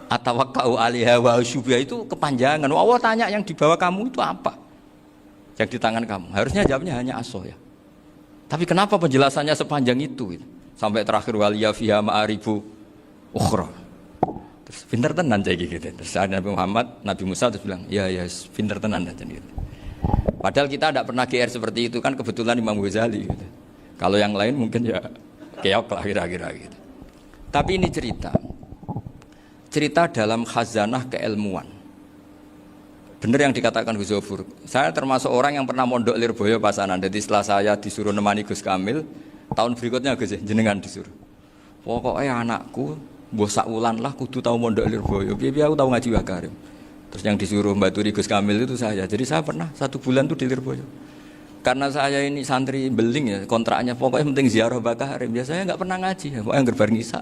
Atawakkau 'alaiha wa syubha itu kepanjangan. Allah tanya yang di bawah kamu itu apa? Yang di tangan kamu. Harusnya jawabnya hanya asoya. Tapi kenapa penjelasannya sepanjang itu? Sampai terakhir waliya fiha ma'arifu ukhra. Terus pinter tenan cek gitu. Terus Nabi Musa terus bilang, "Ya, pinter tenan aja gitu." Padahal kita tidak pernah GR seperti itu kan, kebetulan Imam Ghazali gitu. Kalau yang lain mungkin ya keok lah kira-kira gitu. Tapi ini cerita dalam khazanah keilmuan. Benar yang dikatakan Gus Zofur. Saya termasuk orang yang pernah mondok Lirboyo Pasanan. Jadi setelah saya disuruh nemani Gus Kamil, tahun berikutnya Gus jenengan disuruh. Pokoknya anakku mbok sak wulan lah kudu tahu mondok Lirboyo. Piye aku tahu ngaji Wa Karim. Terus yang disuruh mbaturi Gus Kamil itu saya. Jadi saya pernah 1 bulan tuh di Lirboyo. Karena saya ini santri beling ya, kontraknya pokoknya penting ziarah Wa Karim. Biasanya enggak pernah ngaji. Pokoknya gerbar ngisa.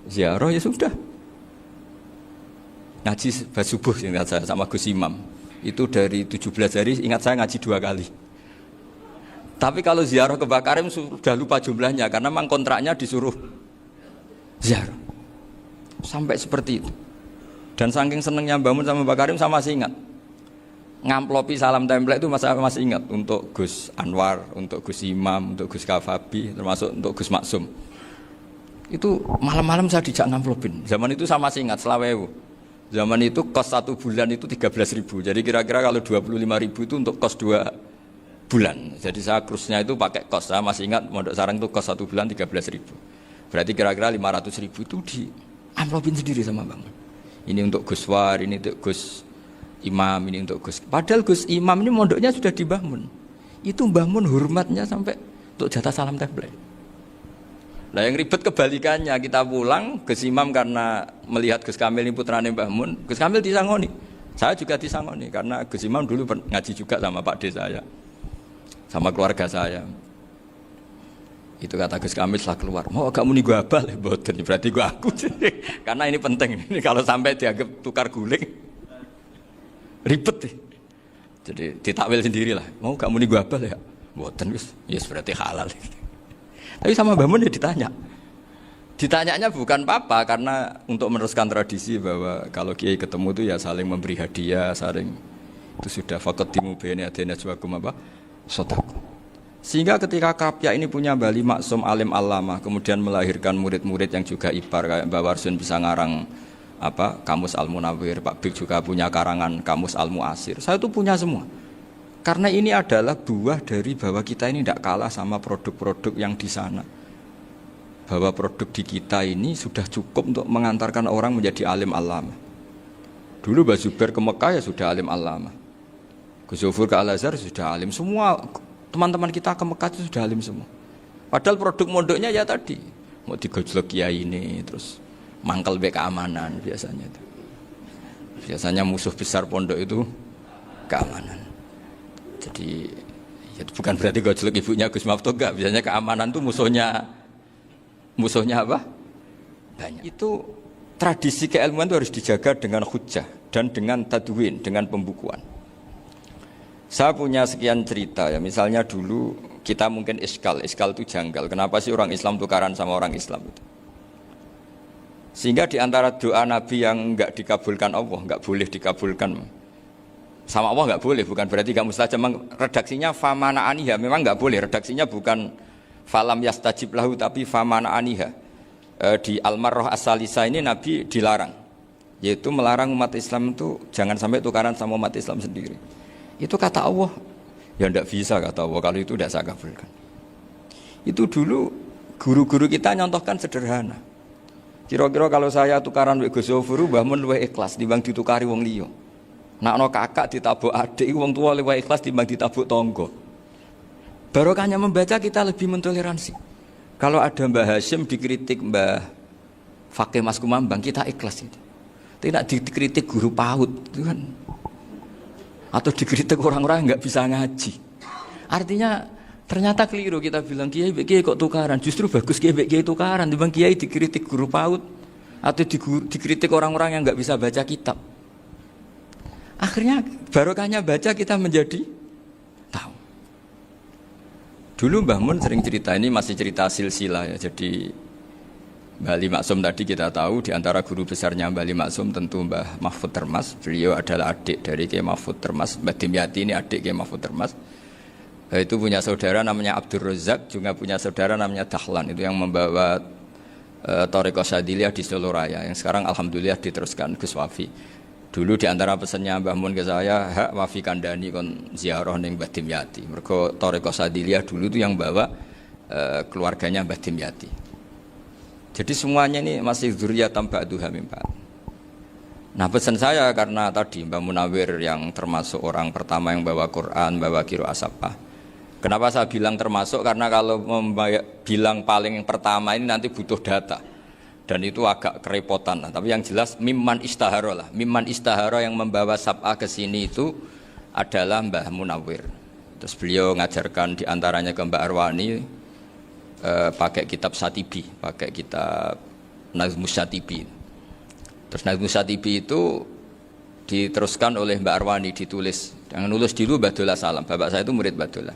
Ziarah ya sudah. ngaji subuh ingat saya sama Gus Imam. Itu dari 17 hari ingat saya ngaji 2 kali. Tapi kalau ziarah ke Mbah Karim sudah lupa jumlahnya karena memang kontraknya disuruh ziarah. Sampai seperti itu. Dan saking senengnya Mbah Mun sama Mbah Karim saya masih ingat. Ngamplopi salam template itu masih ingat untuk Gus Anwar, untuk Gus Imam, untuk Gus Kafabi, termasuk untuk Gus Maksum. Itu malam-malam saya dijak ngamplopin. Zaman itu saya masih ingat selawewu. Zaman itu kos 1 bulan itu 13.000. Jadi kira-kira kalau 25.000 itu untuk kos 2 bulan. Jadi saya krusnya itu pakai kos. Saya masih ingat Mondok Sarang itu kos 1 bulan 13.000. Berarti kira-kira 500.000 itu di amplopin sendiri sama Bang. Ini untuk Gus War, ini untuk Gus Imam, ini untuk Gus. Padahal Gus Imam ini mondoknya sudah di Mbah Mun. Itu Mbah Mun hormatnya sampai untuk jatah salam template. Nah yang ribet kebalikannya, kita pulang Gus Imam karena melihat Gus Kamil ini putrane Mbah Mun, Gus Kamil disangoni. Saya juga disangoni karena Gus Imam dulu ngaji juga sama Pak D saya, sama keluarga saya. Itu kata Gus Kamil setelah keluar, mau agak muni gua abal ya, boten berarti gua aku. Karena ini penting, ini kalau sampai dianggap tukar guling, ribet. Jadi ditakwil sendirilah, mau gak muni gua abal ya, boten yes berarti halal. Tapi sama Mbah Mun ya ditanya. Ditanyanya bukan apa karena untuk meneruskan tradisi bahwa kalau kiai ketemu itu ya saling memberi hadiah, saling itu sudah faqaddimu baina yadayna najwakum apa? Shadaqah. Sehingga ketika Kapya ini punya Bali Maksum alim alama, kemudian melahirkan murid-murid yang juga ibar kayak Mbah Warsun bisa ngarang apa? Kamus Al-Munawwir, Pak Bik juga punya karangan Kamus Al-Muasir. Saya itu punya semua. Karena ini adalah buah dari bahwa kita ini tidak kalah sama produk-produk yang di sana. Bahwa produk di kita ini sudah cukup untuk mengantarkan orang menjadi alim alama. Dulu Mbah Zubair ke Mekah ya sudah alim alama. Gus Zufur ke Al-Azhar sudah alim. Semua teman-teman kita ke Mekah itu sudah alim semua. Padahal produk mondoknya ya tadi. Mau digojlok kiai ini, terus mangkel be keamanan biasanya itu. Biasanya musuh besar pondok itu keamanan. Jadi ya bukan berarti gojlok ibunya Gus Maftuh enggak, biasanya keamanan itu musuhnya apa? Banyak. Itu tradisi keilmuan itu harus dijaga dengan hujjah dan dengan tadwin, dengan pembukuan. Saya punya sekian cerita ya, misalnya dulu kita mungkin iskal itu janggal. Kenapa sih orang Islam tukaran sama orang Islam itu? Sehingga di antara doa Nabi yang enggak dikabulkan Allah, enggak boleh dikabulkan sama Allah enggak boleh, bukan berarti enggak mustajab. Redaksinya famana aniha, memang enggak boleh. Redaksinya bukan falam yastajib lahu tapi famana aniha. Di Al-Marrah As-Salisa ini Nabi dilarang, yaitu melarang umat Islam itu jangan sampai tukaran sama umat Islam sendiri. Itu kata Allah, ya enggak bisa kata Allah kalau itu enggak saya kabulkan. Itu dulu guru-guru kita nyontohkan sederhana. Kira-kira kalau saya tukaran wek Gus Zofuru, Mbah Mun luwih ikhlas dibanding ditukari wong liya. Nak no kakak ditabuk adik, wong tua luwih ikhlas dibanding ditabuk tonggo. Barokahnya membaca kita lebih mentoleransi. Kalau ada Mbah Hashim dikritik Mbah Fakih Mas Kumambang, kita ikhlas itu. Tidak dikritik guru PAUD, itu kan. Atau dikritik orang-orang yang nggak bisa ngaji. Artinya ternyata keliru kita bilang kiai kok tukaran. Justru bagus kiai tukaran dibanding kiai dikritik guru PAUD atau dikritik orang-orang yang nggak bisa baca kitab. Akhirnya barokahnya baca kita menjadi tahu. Dulu Mbah Mun sering cerita, ini masih cerita silsilah ya. Jadi Mbah Ali Maksum tadi kita tahu di antara guru besarnya Mbah Ali Maksum tentu Mbah Mahfud Termas. Beliau adalah adik dari Kiai Mahfud Termas. Mbah Dimyati ini adik Kiai Mahfud Termas. Itu punya saudara namanya Abdul Razak, juga punya saudara namanya Dahlan. Itu yang membawa Thariqah Syadziliyah di Solo Raya, yang sekarang alhamdulillah diteruskan Gus Wafi. Dulu di antara pesannya Mbah Mun ke saya, hak Wafi kandani kon ziarah ning Mbah Dimyati. Mergo Thariqah Syadziliyah dulu itu yang bawa keluarganya Mbah Dimyati. Jadi semuanya ini masih dzurriyyatan ba'duha min ba'd. Nah pesan saya karena tadi Mbah Munawwir yang termasuk orang pertama yang bawa Quran, bawa qiraah sabah. Kenapa saya bilang termasuk? Karena kalau bilang paling pertama ini nanti butuh data. Dan itu agak kerepotan lah. Tapi yang jelas mimman istahara lah. Mimman istahara yang membawa sab'ah ke sini itu adalah Mbah Munawwir. Terus beliau ngajarkan diantaranya ke Mbak Arwani pakai kitab Satibi, pakai kitab Nazmus Satibi. Terus Nazmu Syatibi itu diteruskan oleh Mbak Arwani, ditulis. Yang nulis dulu Mbak Dola Salam. Bapak saya itu murid Mbak Dola.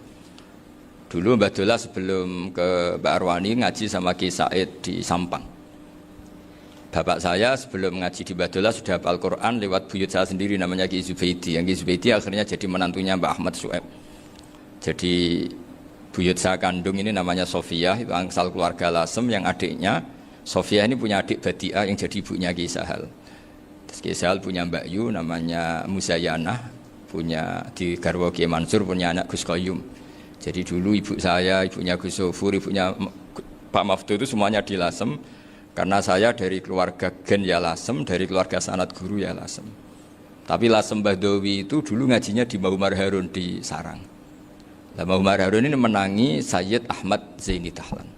Dulu Mbak Dola sebelum ke Mbak Arwani ngaji sama Ki Said di Sampang. Bapak saya sebelum ngaji di Mbak Dola sudah hafal Quran lewat buyut saya sendiri namanya Ki Zubaidi. Yang Ki Zubaidi akhirnya jadi menantunya Mbak Ahmad Su'eb. Jadi buyut saya kandung ini namanya Sofia, itu angsal keluarga Lasem, yang adiknya Sofia ini punya adik Badiah yang jadi ibunya Ki Sahal. Terus Ki Sahal punya Mbak Yu namanya Muzayanah, punya di Garwo Ki Mansur punya anak Gus Koyum. Jadi dulu ibu saya, ibunya Gus Sofur, ibunya Pak Maftu itu semuanya di Lasem. Karena saya dari keluarga Gen ya Lasem, dari keluarga sanad guru ya Lasem. Tapi Lasem Bahdawi itu dulu ngajinya di Mbah Umar Harun di Sarang. Mbah Umar Harun ini menangi Sayyid Ahmad Zaini Dahlan.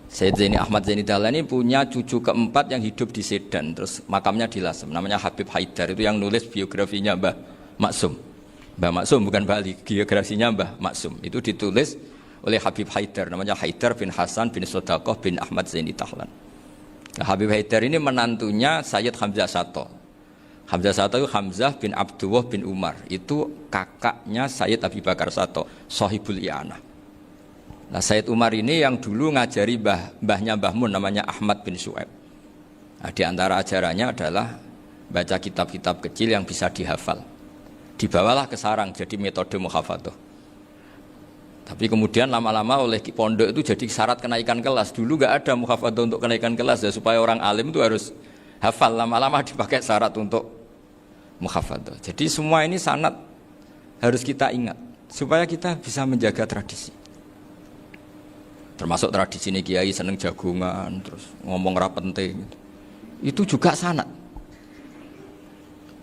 Sayyid Zaini Ahmad Zaini Dahlan ini punya cucu keempat yang hidup di Sedan. Terus makamnya di Lasem, namanya Habib Haidar. Itu yang nulis biografinya Mbah Maksum. Mbah Maksum bukan Bali, biografinya Mbah Maksum. Itu ditulis oleh Habib Haidar, namanya Haidar bin Hasan bin Sodaqoh bin Ahmad Zaini Dahlan. Nah, Habib Haidar ini menantunya Sayyid Hamzah Sato. Hamzah Sato itu Hamzah bin Abdullah bin Umar. Itu kakaknya Sayyid Abi Bakar Sato, Sohibul I'anah. Nah, Sayyid Umar ini yang dulu ngajari mbahnya Mbah Mun namanya Ahmad bin Su'eb. Nah, di antara ajarannya adalah baca kitab-kitab kecil yang bisa dihafal. Dibawalah ke sarang jadi metode muhafadzah. Tapi kemudian lama-lama oleh pondok itu jadi syarat kenaikan kelas. Dulu nggak ada muhafadzah untuk kenaikan kelas ya, supaya orang alim itu harus hafal. Lama-lama dipakai syarat untuk muhafadzah. Jadi semua ini sanad harus kita ingat supaya kita bisa menjaga tradisi. Termasuk tradisi ini kiai seneng jagungan, terus ngomong ra penting gitu. Itu juga sanad.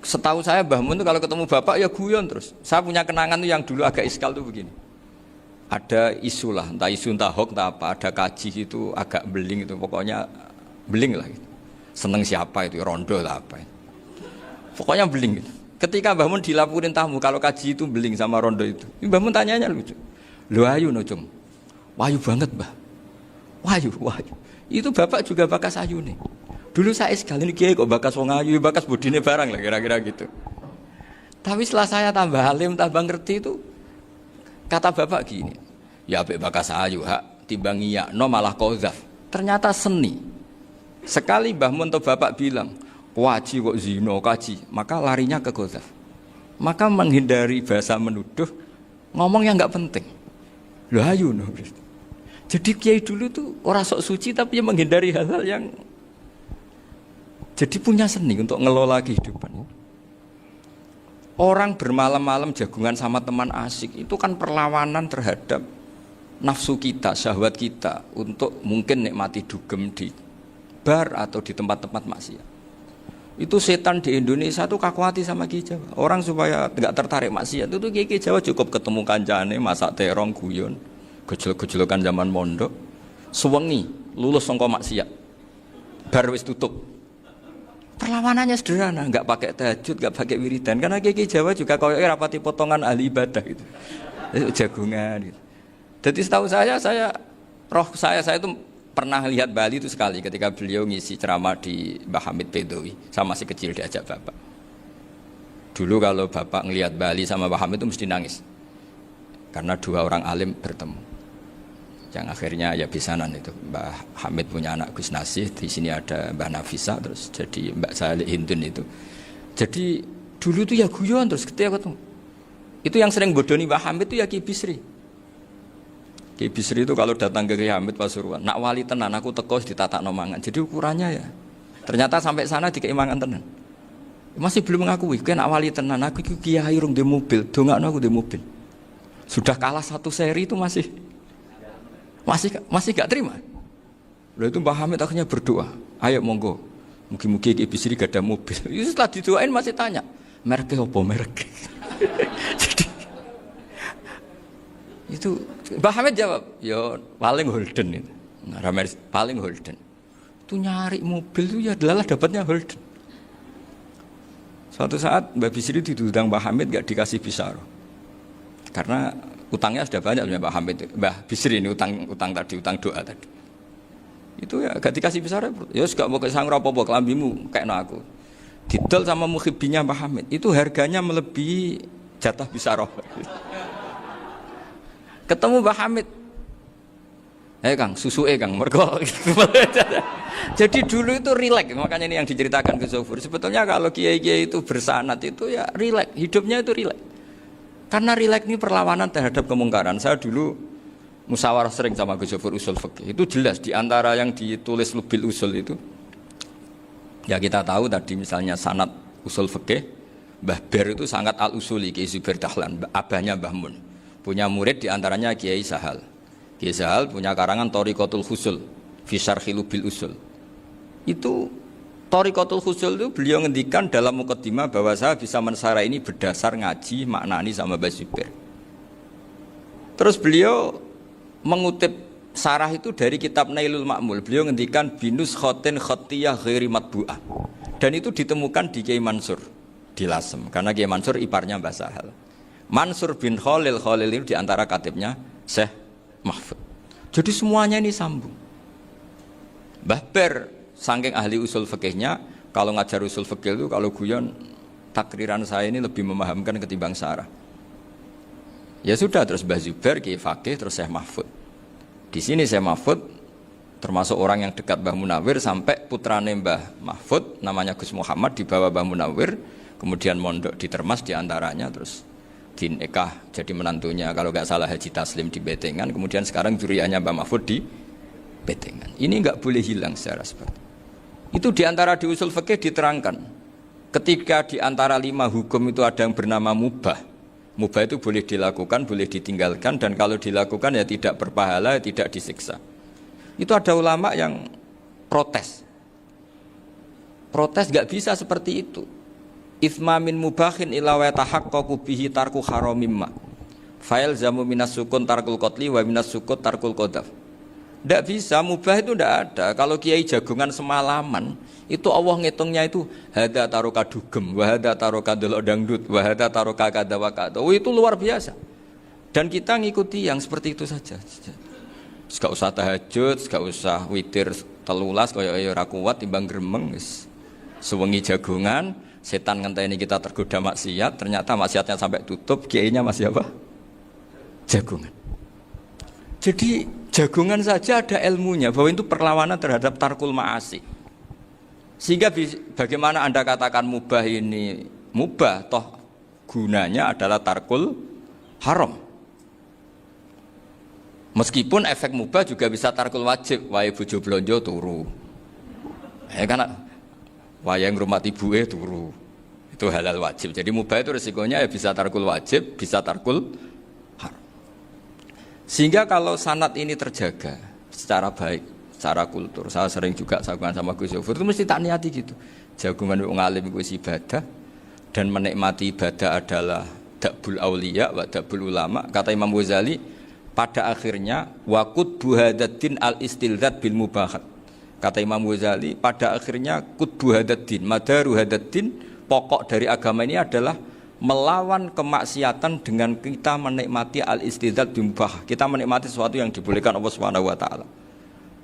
Setahu saya Mbah Mun itu kalau ketemu bapak ya guyon terus. Saya punya kenangan tuh yang dulu agak iskal tuh begini. Ada isu lah, entah isu entah hoax entah apa, ada kaji itu agak beling itu, pokoknya beling lah gitu. Seneng siapa itu, rondo lah apa. Pokoknya beling gitu. Ketika Mbah Mun dilaporin tamu kalau kaji itu beling sama rondo itu. Mbah Mun tanyanya lucu. Lho ayu no cung. Wahyu banget Mbah. Wahyu. Itu bapak juga bakas ayu nih. Dulu saya sekali ini kiai kok bakas wong ayu, bakas bodine barang lah kira-kira gitu. Tapi setelah saya tambah alim, tambah ngerti itu, kata bapak gini, ya apik bakas ayu hak timbang iyakno malah qadzaf. Ternyata seni. Sekali Mbah Mun atau bapak bilang, "Waji kok zina kaji," maka larinya ke qadzaf. Maka menghindari bahasa menuduh, ngomong yang enggak penting. Lho ayu no. Jadi kiai dulu tuh orang sok suci tapi menghindari hal-hal yang jadi punya seni untuk ngelola kehidupan. Orang bermalam-malam jagungan sama teman asik itu kan perlawanan terhadap nafsu kita, syahwat kita untuk mungkin nikmati dugem di bar atau di tempat-tempat maksiat. Itu setan di Indonesia tuh kakuati sama Ki Jawa. Orang supaya tidak tertarik maksiat itu Ki Jawa cukup ketemu kancane masak terong guyon, gejol-gejolokan zaman mondok, suwengi lulus sangka maksiat. Bar wis tutup. Perlawanannya sederhana, nggak pakai tahajud, nggak pakai wiridan. Karena Ki Jawa juga koyoknya rapati potongan ahli ibadah gitu, jagungan gitu. Jadi setahu saya itu pernah lihat Bali itu sekali ketika beliau ngisi ceramah di Mbah Hamid Bedowi. Saya masih kecil diajak bapak. Dulu kalau bapak ngelihat Bali sama Mbah Hamid itu mesti nangis, karena dua orang alim bertemu. Yang akhirnya ya bisanan itu Mbah Hamid punya anak Gus Nasih, di sini ada Mbah Nafisa, terus jadi Mbak Salih Hindun itu. Jadi dulu itu ya guyon terus ketika ketemu. Itu yang sering bodoni Mbah Hamid itu ya Ki Bisri. Ki Bisri itu kalau datang ke Ki Hamid Pasuruan, nak wali tenan aku teko ditata nomangan. Jadi ukurannya ya. Ternyata sampai sana dikei mangan tenan. Masih belum mengakui, nak wali tenan aku kiai rung di mobil, dongakno aku di mobil. Sudah kalah satu seri itu masih gak terima. Lalu itu Mbah Hamid akhirnya berdoa, ayo monggo, mungkin-mungkin Ki Bisri gak ada mobil. Itu setelah didoain masih tanya, mereknya apa merek? Jadi itu Mbah Hamid jawab, ya paling Holden itu, paling Holden. Itu nyari mobil itu ya adalah dapatnya Holden. Suatu saat Mbah Bisri diundang Mbah Hamid gak dikasih bisaroh, karena utangnya sudah banyak Mbah Hamid, Mbah Bisri ini utang doa tadi. Itu ya gak dikasih besar ya gak mau kesang apa-apa kelambimu kayak aku. Didol sama muhibbinya Mbah Hamid. Itu harganya melebihi jatah bisaroh. Ketemu Mbah Hamid. Kang, susuke Kang, mergo gitu. Jadi dulu itu rileks, makanya ini yang diceritakan ke Zofur. Sebetulnya kalau kiai-kiai itu bersanat itu ya rileks, hidupnya itu rileks. Karena rileks ini perlawanan terhadap kemungkaran. Saya dulu musyawarah sering sama Gus Zofur usul fikih. Itu jelas di antara yang ditulis Lubil Usul itu. Ya kita tahu tadi misalnya sanad usul fikih, Mbah Ber itu sangat al-usuli Kiai Zubair Dahlan, abahnya Mbah Mun. Punya murid di antaranya Kiai Sahal. Kiai Sahal punya karangan Thariqatul Husul fi Syarhi Lubil Usul. Itu Thariqatul Husul itu beliau ngendikan dalam mukaddimah bahwa saya bisa mensarah ini berdasar ngaji maknani sama Mbah Zubair. Terus beliau mengutip sarah itu dari kitab Nailul Ma'mul. Beliau ngendikan binus khotin khotiyah ghairi matbu'ah. Dan itu ditemukan di Kiai Mansur di Lasem. Karena Kiai Mansur iparnya Mbah Sahal. Mansur bin Khalil itu diantara katibnya Syekh Mahfud. Jadi semuanya ini sambung. Mbah Ber saking ahli usul fikihnya, kalau ngajar usul fikih itu kalau guyon takriran saya ini lebih memahamkan ketimbang sarah. Ya sudah, terus Mbah Zubair Kiai Fakih, terus Syekh Mahfud. Di sini Syekh Mahfud termasuk orang yang dekat Mbah Munawir sampai putrane Mbah Mahfud namanya Gus Muhammad dibawa Mbah Munawir, kemudian mondok di Termas diantaranya, terus dinikah jadi menantunya kalau nggak salah Haji Taslim di Betengan, kemudian sekarang juriahnya Mbah Mahfud di Betengan. Ini nggak boleh hilang secara seperti itu. Diantara di usul fikih diterangkan ketika diantara 5 hukum itu ada yang bernama mubah. Mubah itu boleh dilakukan, boleh ditinggalkan, dan kalau dilakukan ya tidak berpahala, tidak disiksa. Itu ada ulama yang protes nggak bisa seperti itu. Ithma min mubahin ila wa tahaqqaqu bihi tarku haramimma. Fa'il zamu minas sukun tarkul qatli wa minas sukut tarkul qadaf. Tidak bisa, mubah itu tidak ada. Kalau kiai jagungan semalaman, itu Allah ngitungnya itu hada taruka dugem, wa hada taruka delok dangdut, wa hada taruka kada wa kada. Oh, itu luar biasa. Dan kita ngikuti yang seperti itu saja. Gak usah tahajud, gak usah witir telulas kaya ora kuat timbang gremeng wis. Sewengi jagungan, setan ngenteni kita tergoda maksiat, ternyata maksiatnya sampai tutup, kiainya masih apa? Jagungan. Jadi jagungan saja ada ilmunya bahwa itu perlawanan terhadap tarkul ma'asi. Sehingga bagaimana Anda katakan mubah ini mubah, toh gunanya adalah tarkul haram. Meskipun efek mubah juga bisa tarkul wajib, wae bojo blonjo turu. Karena wayang rumah ibuke turu. Itu halal wajib. Jadi mubah itu resikonya ya bisa tarkul wajib, bisa tarkul haram. Sehingga kalau sanad ini terjaga secara baik, secara kultur, saya sering juga saguan sama Gus Zofur itu mesti tak niati gitu. Jagungan wong alim iku ibadah dan menikmati ibadah adalah dabul auliya wa dabul ulama. Kata Imam Ghazali, pada akhirnya waqud buhadatin al-istilzat bil mubahat. Kata Imam Ghazali, pada akhirnya qutbu hadaddin, madaru hadaddin, pokok dari agama ini adalah melawan kemaksiatan dengan kita menikmati al-istidzat bimubah. Kita menikmati sesuatu yang dibolehkan Allah Subhanahu wa taala.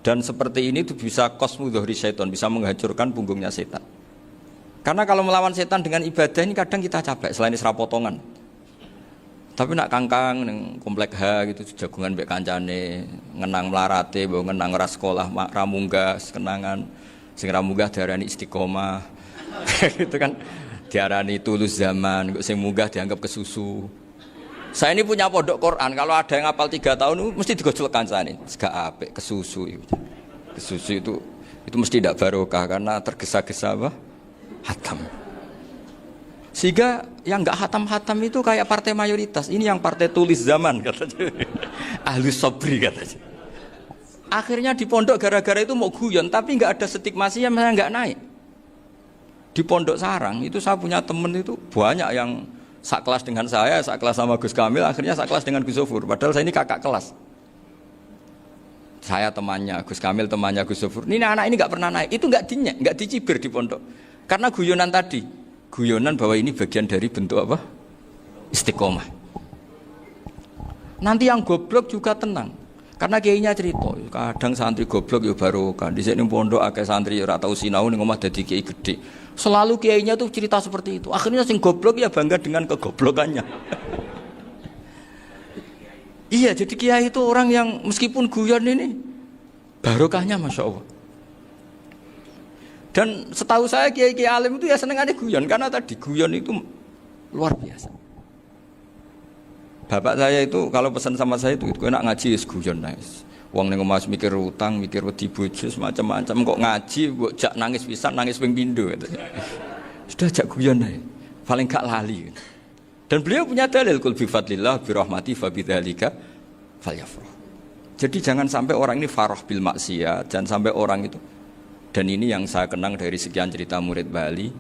Dan seperti ini itu bisa qasmu dhuhri syaitan, bisa menghancurkan punggungnya setan. Karena kalau melawan setan dengan ibadah ini kadang kita capek selain isra potongan. Tapi nak kangkang ning komplek H gitu jagungan mbek kancane, ngenang melarate, mbok ngenang ora sekolah, ra munggah kenangan. Sing ra munggah diarani istiqomah. Gitu kan. Diarani tulus zaman, kok sing munggah dianggap kesusu. Saya ini punya pondok Quran, kalau ada yang hafal 3 tahun mesti digojlek kancane. Gak apik kesusu itu. Kesusu itu mesti tidak barokah karena tergesa-gesa apa? Hatam. Sehingga yang enggak hatam-hatam itu kayak partai mayoritas. Ini yang partai tulis zaman katanya. Ahlus sabri katanya. Akhirnya di pondok gara-gara itu mau guyon, tapi enggak ada stigmasinya, malah enggak naik. Di Pondok Sarang itu saya punya temen itu banyak yang sekelas dengan saya, sekelas sama Gus Kamil, akhirnya sekelas dengan Gus Zofur. Padahal saya ini kakak kelas. Saya temannya, Gus Kamil temannya Gus Zofur. Ini anak ini nggak pernah naik, itu nggak dinyek, nggak dicibir di pondok. Karena guyonan tadi, guyonan bahwa ini bagian dari bentuk apa? Istiqomah. Nanti yang goblok juga tenang. Karena kiainya cerita, kadang santri goblok ya barokah. Di sini pondok akeh santri ora tau sinau ning omah dadi kiai gede. Selalu kiainya tuh cerita seperti itu. Akhirnya sing goblok ya bangga dengan kegoblokannya. Iya, jadi kiai itu orang yang meskipun guyon ini barokahnya Masya Allah. Dan setahu saya kiai-kiai alim itu ya senengannya guyon, karena tadi guyon itu luar biasa. Bapak saya itu kalau pesan sama saya itu enak ngaji wis guyon nice. Wong ning omah mikir utang, mikir wedi bojo macam-macam kok ngaji kok jak nangis pisan, nangis ping pindho gitu. Sudah jak guyon ae. Paling gak lali. Dan beliau punya dalil kul bi fadlillah bi rahmati fa bidzalika falyafrah. Jadi jangan sampai orang ini farah bil maksiat, jangan sampai orang itu. Dan ini yang saya kenang dari sekian cerita murid Bali.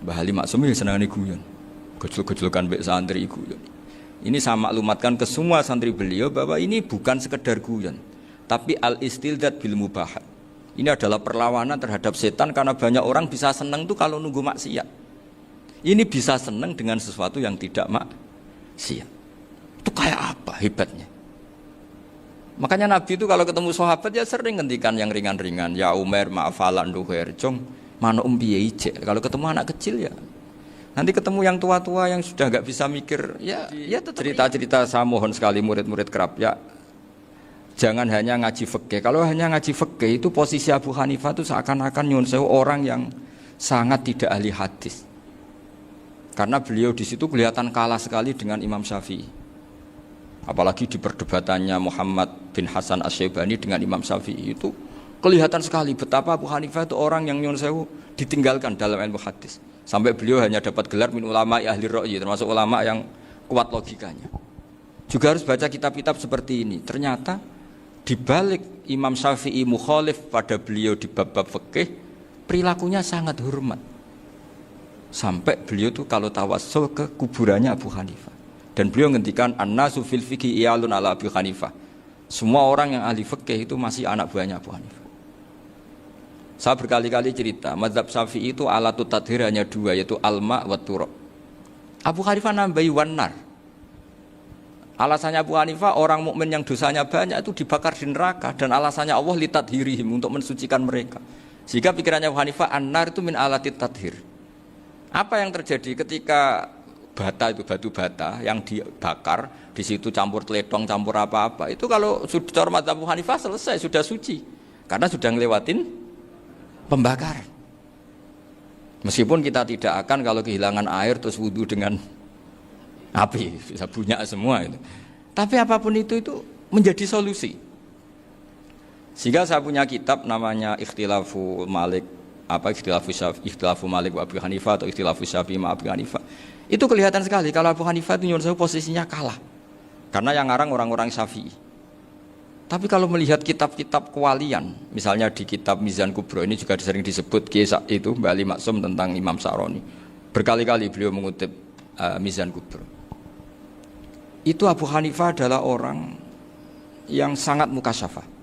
Mbah Ali Maksum ya senangane guyon. Gejol-gejolkan mbek santri guyon. Ini saya maklumatkan ke semua santri beliau bahwa ini bukan sekedar guyon, tapi al-istildad bil mubahat. Ini adalah perlawanan terhadap setan karena banyak orang bisa senang tuh kalau nunggu maksiat. Ini bisa senang dengan sesuatu yang tidak maksiat. Itu kayak apa hebatnya? Makanya Nabi itu kalau ketemu sahabat ya sering ngendikan yang ringan-ringan. Ya Umar ma'afalan duher jong mana piye ije. Kalau ketemu anak kecil ya. Nanti ketemu yang tua-tua yang sudah nggak bisa mikir, ya cerita-cerita saya mohon sekali murid-murid kerap ya, jangan hanya ngaji fikih. Kalau hanya ngaji fikih itu posisi Abu Hanifah itu seakan-akan nyun sewu orang yang sangat tidak ahli hadis. Karena beliau di situ kelihatan kalah sekali dengan Imam Syafi'i. Apalagi di perdebatannya Muhammad bin Hasan Asy-Syaibani dengan Imam Syafi'i itu kelihatan sekali betapa Abu Hanifah itu orang yang nyun sewu ditinggalkan dalam ilmu hadis. Sampai beliau hanya dapat gelar min ulama ahli ra'yi, termasuk ulama yang kuat logikanya. Juga harus baca kitab-kitab seperti ini. Ternyata di balik Imam Syafi'i mukhalif pada beliau di bab-bab fikih, perilakunya sangat hormat. Sampai beliau tuh kalau tawassul ke kuburannya Abu Hanifah. Dan beliau ngendikan an-nasu fil fiqhi iyalun ala Abu Hanifah. Semua orang yang ahli fikih itu masih anak buahnya Abu Hanifah. Saya berkali-kali cerita, mazhab Syafi'i itu alatut tadhir hanya dua, yaitu alma wa turab. Abu Hanifah nambahi wanar. Alasannya Abu Hanifah orang mukmin yang dosanya banyak itu dibakar di neraka, dan alasannya Allah litadhirihim, untuk mensucikan mereka. Sehingga pikirannya Abu Hanifah an-nar itu min alatit tadhir. Apa yang terjadi ketika bata itu batu bata yang dibakar, di situ campur teletong, campur apa-apa, itu kalau sudah mazhab Abu Hanifah selesai, sudah suci. Karena sudah ngelewatin pembakaran. Meskipun kita tidak akan kalau kehilangan air terus wudu dengan api, bisa bunyak semua itu. Tapi apapun itu menjadi solusi. Sehingga saya punya kitab namanya Ikhtilafu Malik, Ikhtilafu Malik wa Abu Hanifah atau Ikhtilafu Syafi'i ma Abu Hanifah. Itu kelihatan sekali kalau Abu Hanifah itu nyuruh posisinya kalah. Karena yang ngarang orang-orang Syafi'i. Tapi kalau melihat kitab-kitab kewalian, misalnya di kitab Mizan Kubro ini juga sering disebut kisah itu Mbah Ali Maksum tentang Imam Sa'roni. Berkali-kali beliau mengutip Mizan Kubro. Itu Abu Hanifah adalah orang yang sangat mukasyafah.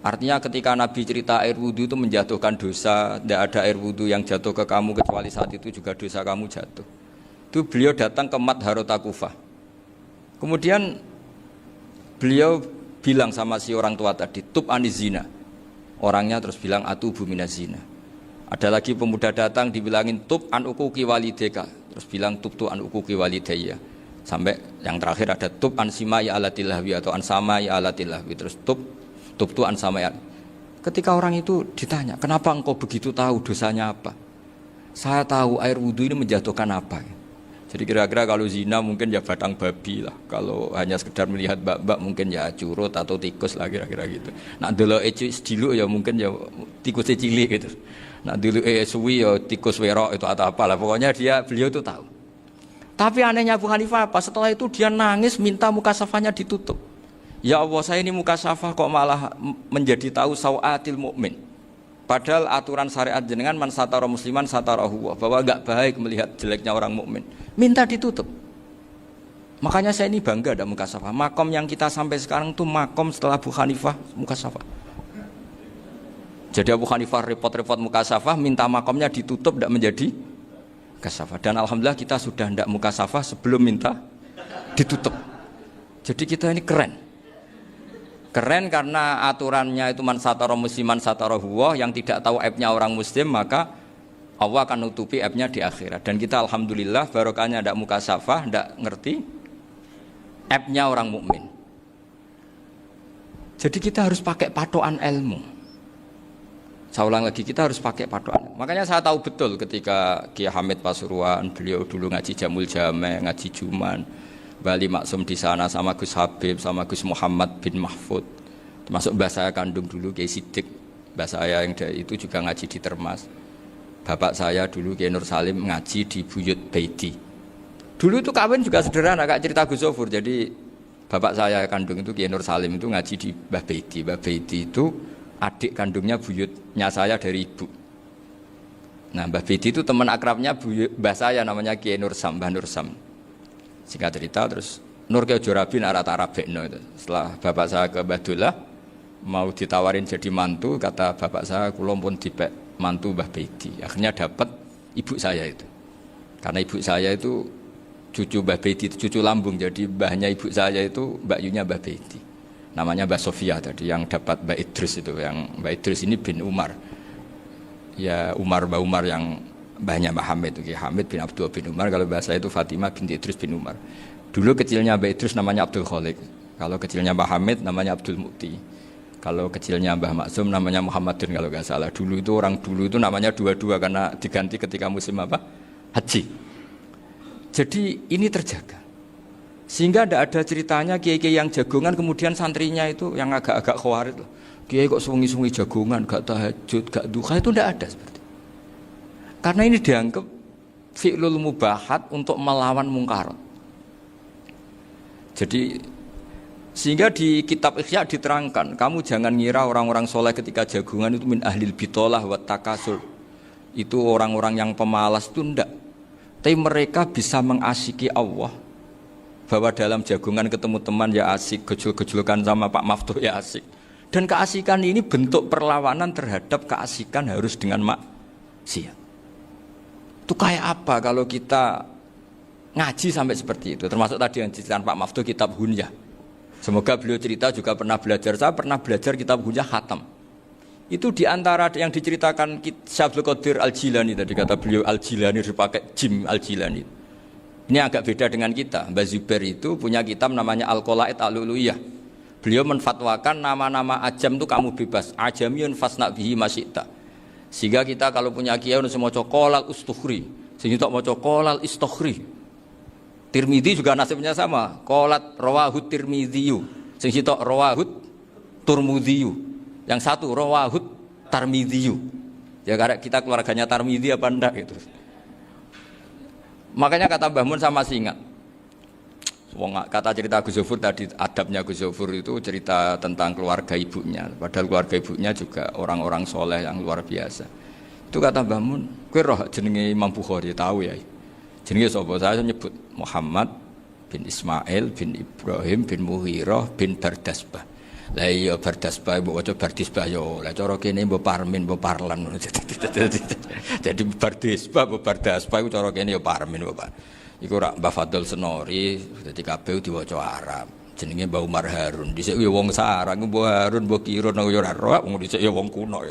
Artinya ketika Nabi cerita air wudu itu menjatuhkan dosa, tidak ada air wudu yang jatuh ke kamu kecuali saat itu juga dosa kamu jatuh. Itu beliau datang ke Madharota Kufah. Kemudian beliau bilang sama si orang tua tadi, tub anizina. Orangnya terus bilang atubu minazina. Ada lagi pemuda datang dibilangin tub an ukuki walideka. Terus bilang tub tu an ukuki walidayya. Sampai yang terakhir ada tub an simai alatilahwi atau an samai alatilahwi. Terus tub tu an samai. Ketika orang itu ditanya, kenapa engkau begitu tahu dosanya apa? Saya tahu air wudhu ini menjatuhkan apa. Jadi kira-kira kalau zina mungkin ya batang babi lah. Kalau hanya sekedar melihat bak-bak mungkin ya curut atau tikus lah kira-kira gitu. Nak dulu diluk ya mungkin ya tikus cilik gitu. Nak dulu suwi ya tikus werok itu atau apalah. Pokoknya beliau itu tahu. Tapi anehnya Abu Hanifah apa? Setelah itu dia nangis minta mukasafahnya ditutup. Ya Allah, saya ini mukasafah kok malah menjadi tahu sawatil mukmin. Padahal aturan syariat jenengan man satara musliman satarahu, bahwa enggak baik melihat jeleknya orang mukmin. Minta ditutup. Makanya saya ini bangga ada mukasafah. Makom yang kita sampai sekarang itu makom setelah Abu Hanifah mukasafah. Jadi Abu Hanifah repot-repot mukasafah, minta makomnya ditutup tidak menjadi mukasafah. Dan alhamdulillah kita sudah tidak mukasafah sebelum minta ditutup. Jadi kita ini keren. Keren karena aturannya itu man satara musliman satara huwa, yang tidak tahu aibnya orang muslim maka Allah akan nutupi aibnya di akhirat. Dan kita alhamdulillah barokahnya ndak mukasafah, ndak ngerti aibnya orang mukmin. Jadi kita harus pakai patokan ilmu. Saya ulang lagi, kita harus pakai patokan. Makanya saya tahu betul ketika Kiai Hamid Pasuruan, beliau dulu ngaji Jamul Jame, ngaji Juman, Bali Maksum di sana sama Gus Habib, sama Gus Muhammad bin Mahfud. Termasuk mbah saya kandung dulu Kiai Sidik, mbah saya yang itu juga ngaji di Termas. Bapak saya dulu Kiai Nur Salim ngaji di Buyut Baiti. Dulu itu kawin juga sederhana, kayak cerita Gus Zofur. Jadi bapak saya kandung itu Kiai Nur Salim itu ngaji di Mbah Baiti. Mbah Baiti itu adik kandungnya buyutnya saya dari ibu. Nah, Mbah Baiti itu teman akrabnya mbah saya namanya Kiai Nur Sam, Mbah Nur Sam. Singkat cerita terus Nur Kiai Jorabi arabekno itu. Setelah bapak saya ke Badullah mau ditawarin jadi mantu, kata bapak saya kula pun dipek mantu Mbah Baiti. Akhirnya dapat ibu saya itu. Karena ibu saya itu cucu Mbah Baiti, cucu lambung, jadi mbahnya ibu saya itu Mbak Yunya Mbah Baiti. Namanya Mbah Sofia tadi yang dapat Mbak Idris itu, yang Mbak Idris ini bin Umar. Ya Mbah Umar yang mbahnya Mbah Hamid, Hamid bin Abdul bin Umar. Kalau bahasa itu Fatimah binti Idris bin Umar. Dulu kecilnya Mbah Idris namanya Abdul Khalik. Kalau kecilnya Mbah Hamid namanya Abdul Mukti. Kalau kecilnya Mbah Maksum namanya Muhammadin kalau nggak salah. Dulu itu orang dulu itu namanya dua-dua karena diganti ketika musim apa? Haji. Jadi ini terjaga. Sehingga tidak ada ceritanya kiai-kiai yang jagongan kemudian santrinya itu yang agak-agak khawarit. Kiai kok sungi-sungi jagongan, gak tahajud, gak duha, itu tidak ada seperti. Karena ini dianggap fi'lul mubahat untuk melawan mungkarat. Jadi sehingga di kitab Ihya diterangkan, kamu jangan ngira orang-orang soleh ketika jagungan itu min ahlil bitolah wa takasur. Itu orang-orang yang pemalas itu enggak. Tapi mereka bisa mengasyiki Allah. Bahwa dalam jagungan ketemu teman ya asik, gejul-gejulkan sama Pak Maftuh ya asik. Dan keasikan ini bentuk perlawanan terhadap keasikan harus dengan maksiat. Itu kayak apa kalau kita ngaji sampai seperti itu. Termasuk tadi yang diceritakan Pak Maftuh kitab Hunyah. Semoga beliau cerita juga pernah belajar. Saya pernah belajar kitab Hunyah khatam. Itu diantara yang diceritakan Syaikhul Qadir Al-Jilani tadi kata beliau Al-Jilani dipakai Jim Al-Jilani. Ini agak beda dengan kita. Mbah Zubair itu punya kitab namanya Al-Qolaid Al-Luluyah. Beliau menfatwakan nama-nama ajam itu kamu bebas. Ajamiyun fasna bihi masyita. Sehingga kita kalau punya kiai harus mau qolal ustukhri. Sehingga tak mau qolal istukhri. Tirmidzi juga nasibnya sama. Qolat rawahut Tirmidziyu. Sehingga tak rawahut Turmudziyu. Yang satu rawahut Tarmidziyu. Ya karena kita keluarganya Tarmidzi apa enggak gitu. Makanya kata Mbah Mun sama masih ingat. Kata cerita Gus Zofur tadi, adabnya Gus Zofur itu cerita tentang keluarga ibunya. Padahal keluarga ibunya juga orang-orang soleh yang luar biasa. Itu kata Mbah Mun, kowe roh jenenge Imam Bukhari tahu ya. Jenenge sapa? Saya nyebut Muhammad bin Ismail bin Ibrahim bin Mughirah bin Bardasbah. Lah iya Bardasbah mbok waca Bardisbah yo. Lah cara kene mbok Parmin mbok Parlan. Jadi Bardisbah mbok Bardasbah iku cara kene yo Parmin mbok. Iku rak Mbah Fadl Senori dadi kabeh diwaca Arab. Jenenge Mbah Umar Harun. Dhisik yo wong sarang Mbah Harun Mbah Kirun yo ora roh wong dhisik yo wong kuno.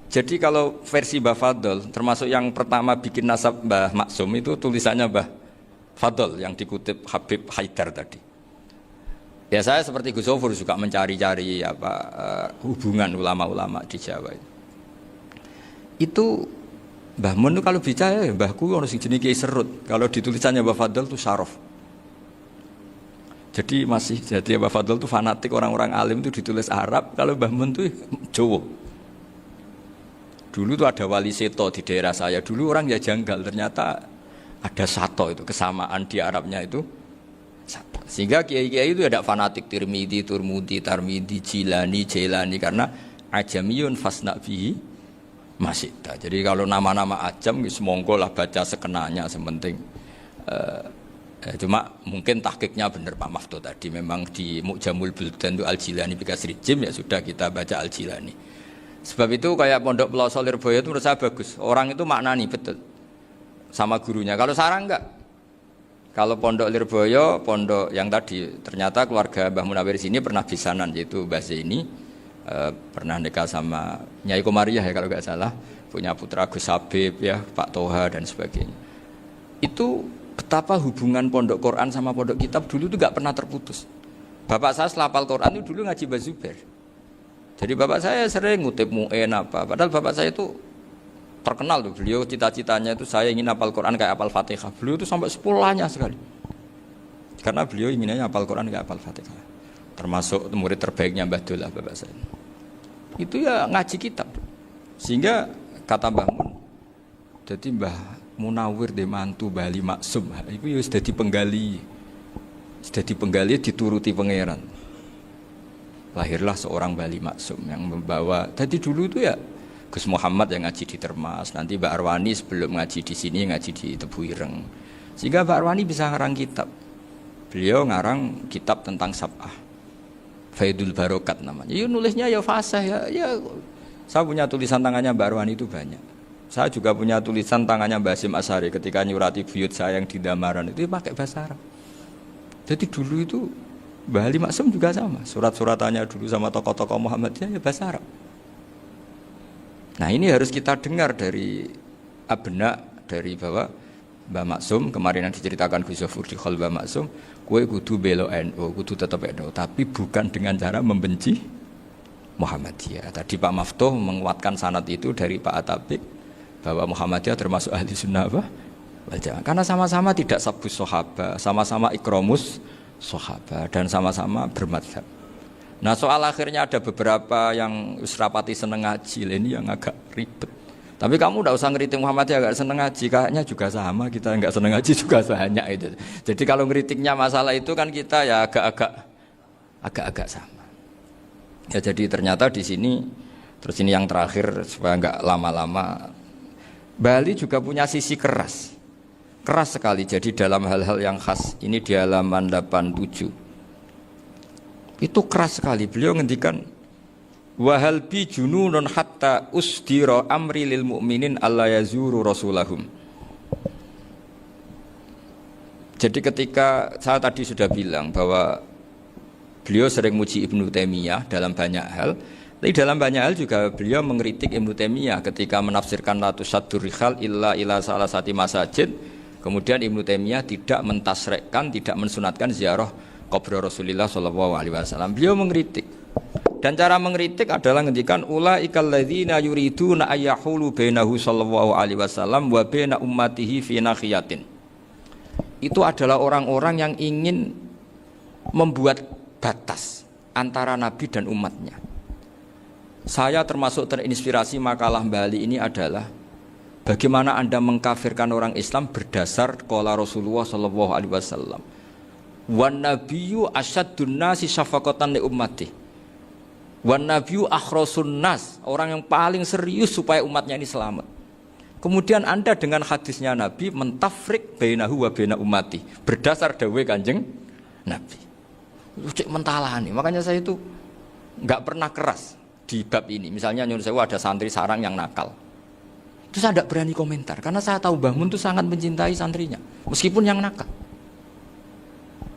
Jadi kalau versi Mbah Fadl termasuk yang pertama bikin nasab Mbah Maksum itu tulisannya Mbah Fadl yang dikutip Habib Haidar tadi. Ya saya seperti Gus Zofur juga mencari-cari hubungan ulama-ulama di Jawa. Itu Mbah Mun itu kalau bicara ya mbahku orang sing jenenge Kiai Serut. Kalau ditulisannya Mbah Fadl itu Syaraf. Jadi Mbah Fadl itu fanatik orang-orang alim itu ditulis Arab, kalau Mbah Mun itu Jawa. Dulu itu ada wali seto di daerah saya. Dulu orang ya janggal, ternyata ada sato itu kesamaan di Arabnya itu. Sehingga kiai-kiai itu ada fanatik Tirmidzi, Turmudi, Tarmidi, Jilani, Jailani karena ajamiyun fasna bihi masyita. Jadi kalau nama-nama ajam semonggo lah baca sekenanya sementing. Cuma mungkin tahqiqnya benar Pak Maftuh tadi memang di Mu'jamul Buldan itu Al-Jilani bikasri jim ya sudah kita baca Al-Jilani. Sebab itu kayak Pondok Pelosok Lirboyo itu menurut saya bagus. Orang itu maknani betul sama gurunya. Kalau sarang enggak. Kalau pondok Lirboyo, pondok yang tadi ternyata keluarga Mbah Munawir sini pernah bisanan, yaitu Mbah Zaini pernah nikah sama Nyai Komariah ya kalau nggak salah, punya putra Gus Habib ya, Pak Toha dan sebagainya. Itu betapa hubungan pondok Quran sama pondok kitab dulu itu nggak pernah terputus. Bapak saya setelah hafal Quran itu dulu ngaji Mbah Zubair. Jadi bapak saya sering ngutip mu'en apa, padahal bapak saya itu terkenal tuh, beliau cita-citanya itu saya ingin hafal Quran kayak hafal Fatihah. Beliau itu sampai sepulahnya sekali. Karena beliau inginnya hafal Quran kayak hafal Fatihah. Termasuk murid terbaiknya Mbah Dullah bapak saya. Itu ya ngaji kitab. Sehingga kata Mbah Mun, jadi Mbah Munawir de mantu Bali Maksum, itu ya sudah dipenggali. Sudah dipenggali dituruti pangeran. Lahirlah seorang Bali Maksum yang membawa. Jadi dulu itu ya Gus Muhammad yang ngaji di Termas, nanti Mbak Arwani sebelum ngaji di sini ngaji di Tebu Ireng. Sehingga Mbak Arwani bisa ngarang kitab. Beliau ngarang kitab tentang Sab'ah. Faidul Barokat namanya. Ya nulisnya ya fasih ya. Saya punya tulisan tangannya Mbak Arwani itu banyak. Saya juga punya tulisan tangannya Mbak Hasyim Asy'ari ketika nyurati buyut saya yang di Damaran itu pakai bahasa Arab. Jadi dulu itu Mbah Ali Maksum juga sama. Surat-suratannya dulu sama tokoh-tokoh Muhammadiyah ya bahasa Arab. Nah ini harus kita dengar dari abna, dari bahwa Mbah Maksum kemarin yang diceritakan Gus Zafur di Khol Mbah Maksum, kue kudu belo NU, kudu tetap NU, tapi bukan dengan cara membenci Muhammadiyah. Tadi Pak Maftuh menguatkan sanad itu dari Pak Atabik bahwa Muhammadiyah termasuk ahli sunnah wal jamaah. Karena sama-sama tidak sabus sahabat, sama-sama ikromus sahabat dan sama-sama bermadhab. Nah soal akhirnya ada beberapa yang usrapati seneng ngaji, ini yang agak ribet. Tapi kamu tidak usah ngeritik Muhammadiyah agak seneng ngaji, kayaknya juga sama, kita enggak seneng ngaji juga banyak itu. Jadi kalau ngeritiknya masalah itu kan kita ya agak-agak sama. Ya jadi ternyata di sini, terus ini yang terakhir supaya enggak lama-lama, Bali juga punya sisi keras sekali. Jadi dalam hal-hal yang khas, ini di halaman 87. Itu keras sekali. Beliau ngendikan wahal bi jununun hatta usdira amri lil mu'minin alla yazuru rasulahum. Jadi ketika saya tadi sudah bilang bahwa beliau sering muji Ibnu Taimiyah dalam banyak hal, tapi dalam banyak hal juga beliau mengkritik Ibnu Taimiyah ketika menafsirkan la tusaddur rihal illa ila salasati masajid. Kemudian Ibnu Taimiyah tidak mentasrekkan, tidak mensunatkan ziarah kubur Rasulullah sallallahu alaihi wasallam. Beliau mengkritik. Dan cara mengkritik adalah ngendikan ulaikal ladzina yuriduna ayyahulu bainahu sallallahu alaihi wasallam wa baina ummatihi fi nakhiyatin. Itu adalah orang-orang yang ingin membuat batas antara Nabi dan umatnya. Saya termasuk terinspirasi makalah Bali ini adalah bagaimana Anda mengkafirkan orang Islam berdasar qala Rasulullah sallallahu alaihi wasallam. Wan nabiyyu asyaddun nasi syafaqatan li ummati. Wan nabiyyu akhrasun nas, orang yang paling serius supaya umatnya ini selamat. Kemudian Anda dengan hadisnya Nabi mentafrik bainahu wa baina ummati berdasar dawuh Kanjeng Nabi. Cek mentalani. Makanya saya itu enggak pernah keras di bab ini. Misalnya nyuruh saya ada santri sarang yang nakal. Terus saya tidak berani komentar karena saya tahu Mbah Mun itu sangat mencintai santrinya meskipun yang nakal.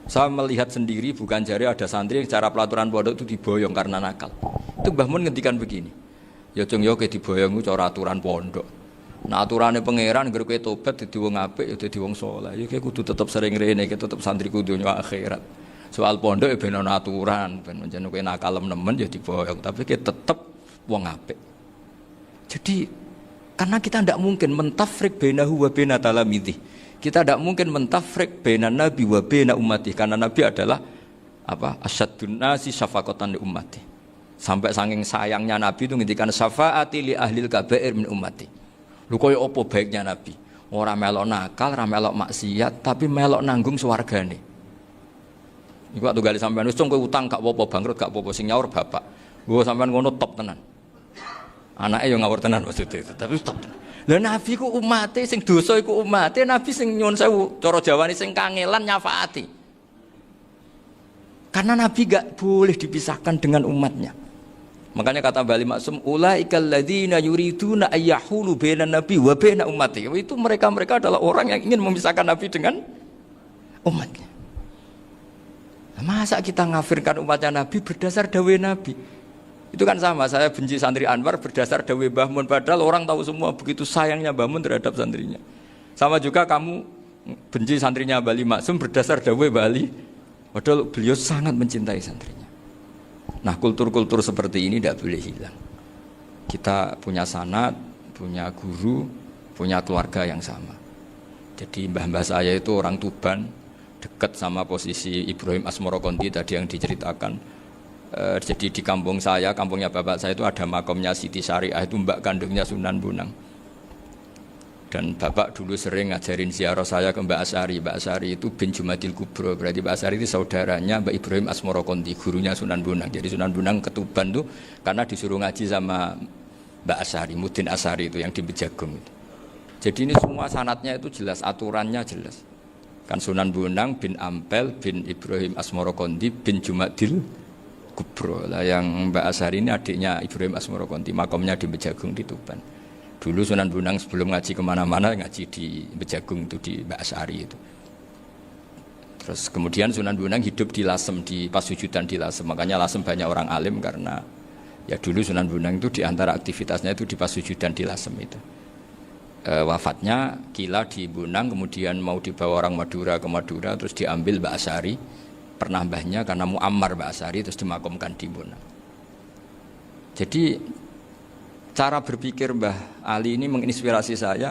Saya melihat sendiri, bukan jari ada santri yang cara pelaturan pondok itu diboyong karena nakal. Itu Mbah Mun ngendikan begini, ya cung yo ke diboyong itu cara aturan pondok. Nah aturannya pangeran, agar kowe tobat dadi wong apik, ya dadi wong saleh. Ya kowe kudu tetep sering rene, kowe tetep santriku dunya akhirat. Soal pondok ya ben ana aturan, ben jenenge kowe nakal nemen ya diboyong, tapi kowe tetep wong apik. Jadi karena kita tidak mungkin mentafrik bainahu wa baina talamidhi. Kita tidak mungkin mentafrik baina nabi wa baina ummati karena nabi adalah apa? Asyaddun nasi syafaqatan li ummati. Sampai saking sayangnya nabi itu ngendikan syafaati li ahlil kabair min ummati. Lho koyo apa baiknya nabi? Ora melok nakal, ora melok maksiat, tapi melok nanggung swargane. Iku waktu gali sampean wis kowe utang gak apa-apa, bangkrut gak apa-apa, sing nyaur bapak. Gua sampean ngono top tenan. Anake yo ngawur tenan maksudnya, tapi top tenan. Lah nabi ku umate sing dosa iku umate, nabi sing nyuwun sewu cara Jawane sing kangelan nyafaati. Karena nabi gak boleh dipisahkan dengan umatnya. Makanya kata Bali Maksum ulaikal ladzina yuriduna ayyahulu bainan nabi wa baina ummati. Itu mereka adalah orang yang ingin memisahkan nabi dengan umatnya. Masa kita ngafirkan umatnya Nabi berdasar dawuh Nabi? Itu kan sama, saya benci santri Anwar berdasar dawuh Mbah Mun, padahal orang tahu semua begitu sayangnya Mbah Mun terhadap santrinya. Sama juga kamu benci santrinya Bali Maksum berdasar dawuh Bali, padahal beliau sangat mencintai santrinya. Nah, kultur-kultur seperti ini tidak boleh hilang. Kita punya sanad, punya guru, punya keluarga yang sama. Jadi mbah-mbah saya itu orang Tuban, dekat sama posisi Ibrahim Asmoro Konti tadi yang diceritakan. Jadi di kampung saya, kampungnya bapak saya itu ada makomnya Siti Syariah, itu mbak kandungnya Sunan Bonang. Dan bapak dulu sering ngajarin ziarah saya ke Mbak Asyari. Mbak Asyari itu bin Jumadil Kubro, berarti Mbak Asyari itu saudaranya Mbak Ibrahim Asmoro Konti, gurunya Sunan Bonang. Jadi Sunan Bonang ke Tuban tuh karena disuruh ngaji sama Mbak Asyari, Mudin Asyari itu yang di Bejagung itu. Jadi ini semua sanatnya itu jelas, aturannya jelas. Kan Sunan Bonang bin Ampel bin Ibrahim Asmoro Konti bin Jumadil Kubro lah, yang Mbak Asyari ini adiknya Ibrahim Asmoro Konti, makomnya di Bejagung di Tuban. Dulu Sunan Bonang sebelum ngaji kemana-mana ngaji di Bejagung itu di Mbak Asyari itu. Terus kemudian Sunan Bonang hidup di Lasem, di Pasujudan di Lasem, makanya Lasem banyak orang alim karena ya dulu Sunan Bonang itu di antara aktivitasnya itu di Pasujudan di Lasem itu. Wafatnya kila di Bonang, kemudian mau dibawa orang Madura ke Madura, terus diambil Mbak Asyari, pernah mbahnya karena Muammar Mbak Asyari, terus dimakamkan di Bonang. Jadi cara berpikir Mbah Ali ini menginspirasi saya,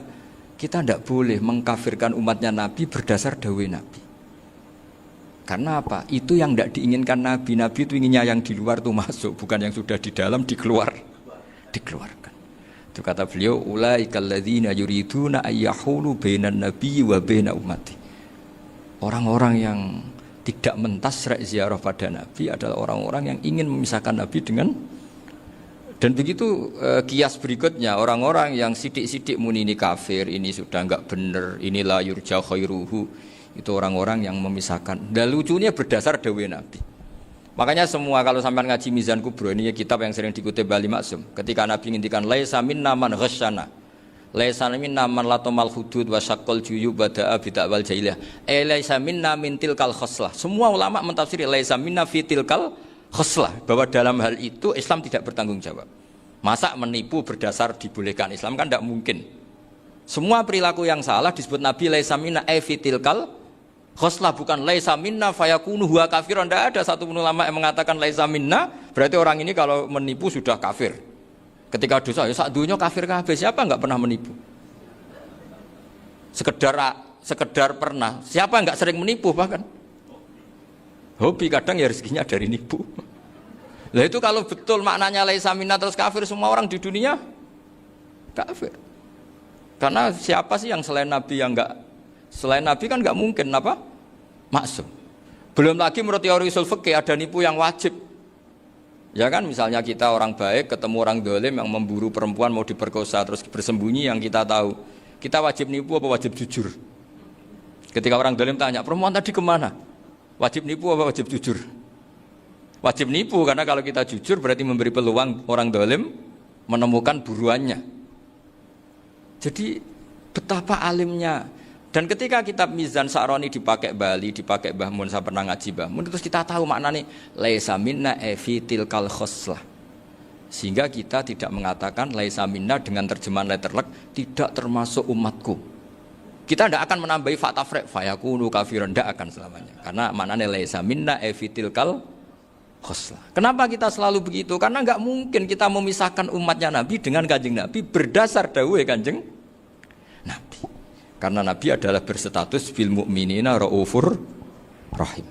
kita tidak boleh mengkafirkan umatnya Nabi berdasar dawuh Nabi. Karena apa? Itu yang tidak diinginkan Nabi. Nabi itu inginnya yang di luar itu masuk, bukan yang sudah di dalam dikeluarkan. Itu kata beliau, ulaikal ladzina yuriduna ayyahulu bainan nabiyyi wa baina ummati. Orang-orang yang tidak mentasrek ziarah pada Nabi adalah orang-orang yang ingin memisahkan Nabi dengan. Dan begitu kias berikutnya, orang-orang yang sidik-sidik muni ini kafir, ini sudah enggak benar, inilah yurja khairuhu, itu orang-orang yang memisahkan. Dan lucunya berdasar dawuh Nabi. Makanya semua kalau sampai ngaji Mizan Kubro, ini kitab yang sering dikutip Bali Maksum, ketika Nabi ngintikan laisa minna man ghasyana, laisa minna man latomal hudud wa syaqqal juyub wa da'a bid'awal jahiliyah, laisa minna min tilkal khoslah. Semua ulama mentafsir laisa minna fi tilkal khoslah, bahwa dalam hal itu Islam tidak bertanggung jawab. Masa menipu berdasar dibolehkan Islam, kan tidak mungkin. Semua perilaku yang salah disebut Nabi laisa minna fi tilkal khoslah, bukan laisa minna fayakunu huwa kafirun. Tidak ada satu ulama yang mengatakan laisa minna berarti orang ini kalau menipu sudah kafir. Ketika dosa ya sak dunya kafir kabeh. Siapa enggak pernah menipu? Sekedar pernah. Siapa enggak sering menipu bahkan? Hobi kadang ya rezekinya dari nipu. Lah itu kalau betul maknanya laisa minna terus kafir, semua orang di dunia kafir. Karena siapa sih yang selain Nabi yang enggak, selain Nabi kan enggak mungkin apa? Maksum. Belum lagi menurut teori usul fikih ada nipu yang wajib. Ya kan, misalnya kita orang baik ketemu orang dolim yang memburu perempuan mau diperkosa terus bersembunyi yang kita tahu. Kita wajib nipu apa wajib jujur? Ketika orang dolim tanya, perempuan tadi kemana? Wajib nipu apa wajib jujur? Wajib nipu, karena kalau kita jujur berarti memberi peluang orang dolim menemukan buruannya. Jadi betapa alimnya. Dan ketika kitab Mizan Sa'roni dipakai Bali, dipakai Mbah Mun, saya pernah ngaji Mbah Mun, terus kita tahu maknanya laisa minna fi tilkal khoslah. Sehingga kita tidak mengatakan laisa minna dengan terjemahan letterlek tidak termasuk umatku. Kita tidak akan menambahi fakta frek fayakunu kafiran, tidak akan selamanya. Karena maknanya laisa minna fi tilkal khoslah. Kenapa kita selalu begitu? Karena enggak mungkin kita memisahkan umatnya Nabi dengan Kanjeng Nabi berdasar dawuh Kanjeng Nabi. Karena Nabi adalah berstatus bil mu'minina raufur rahim.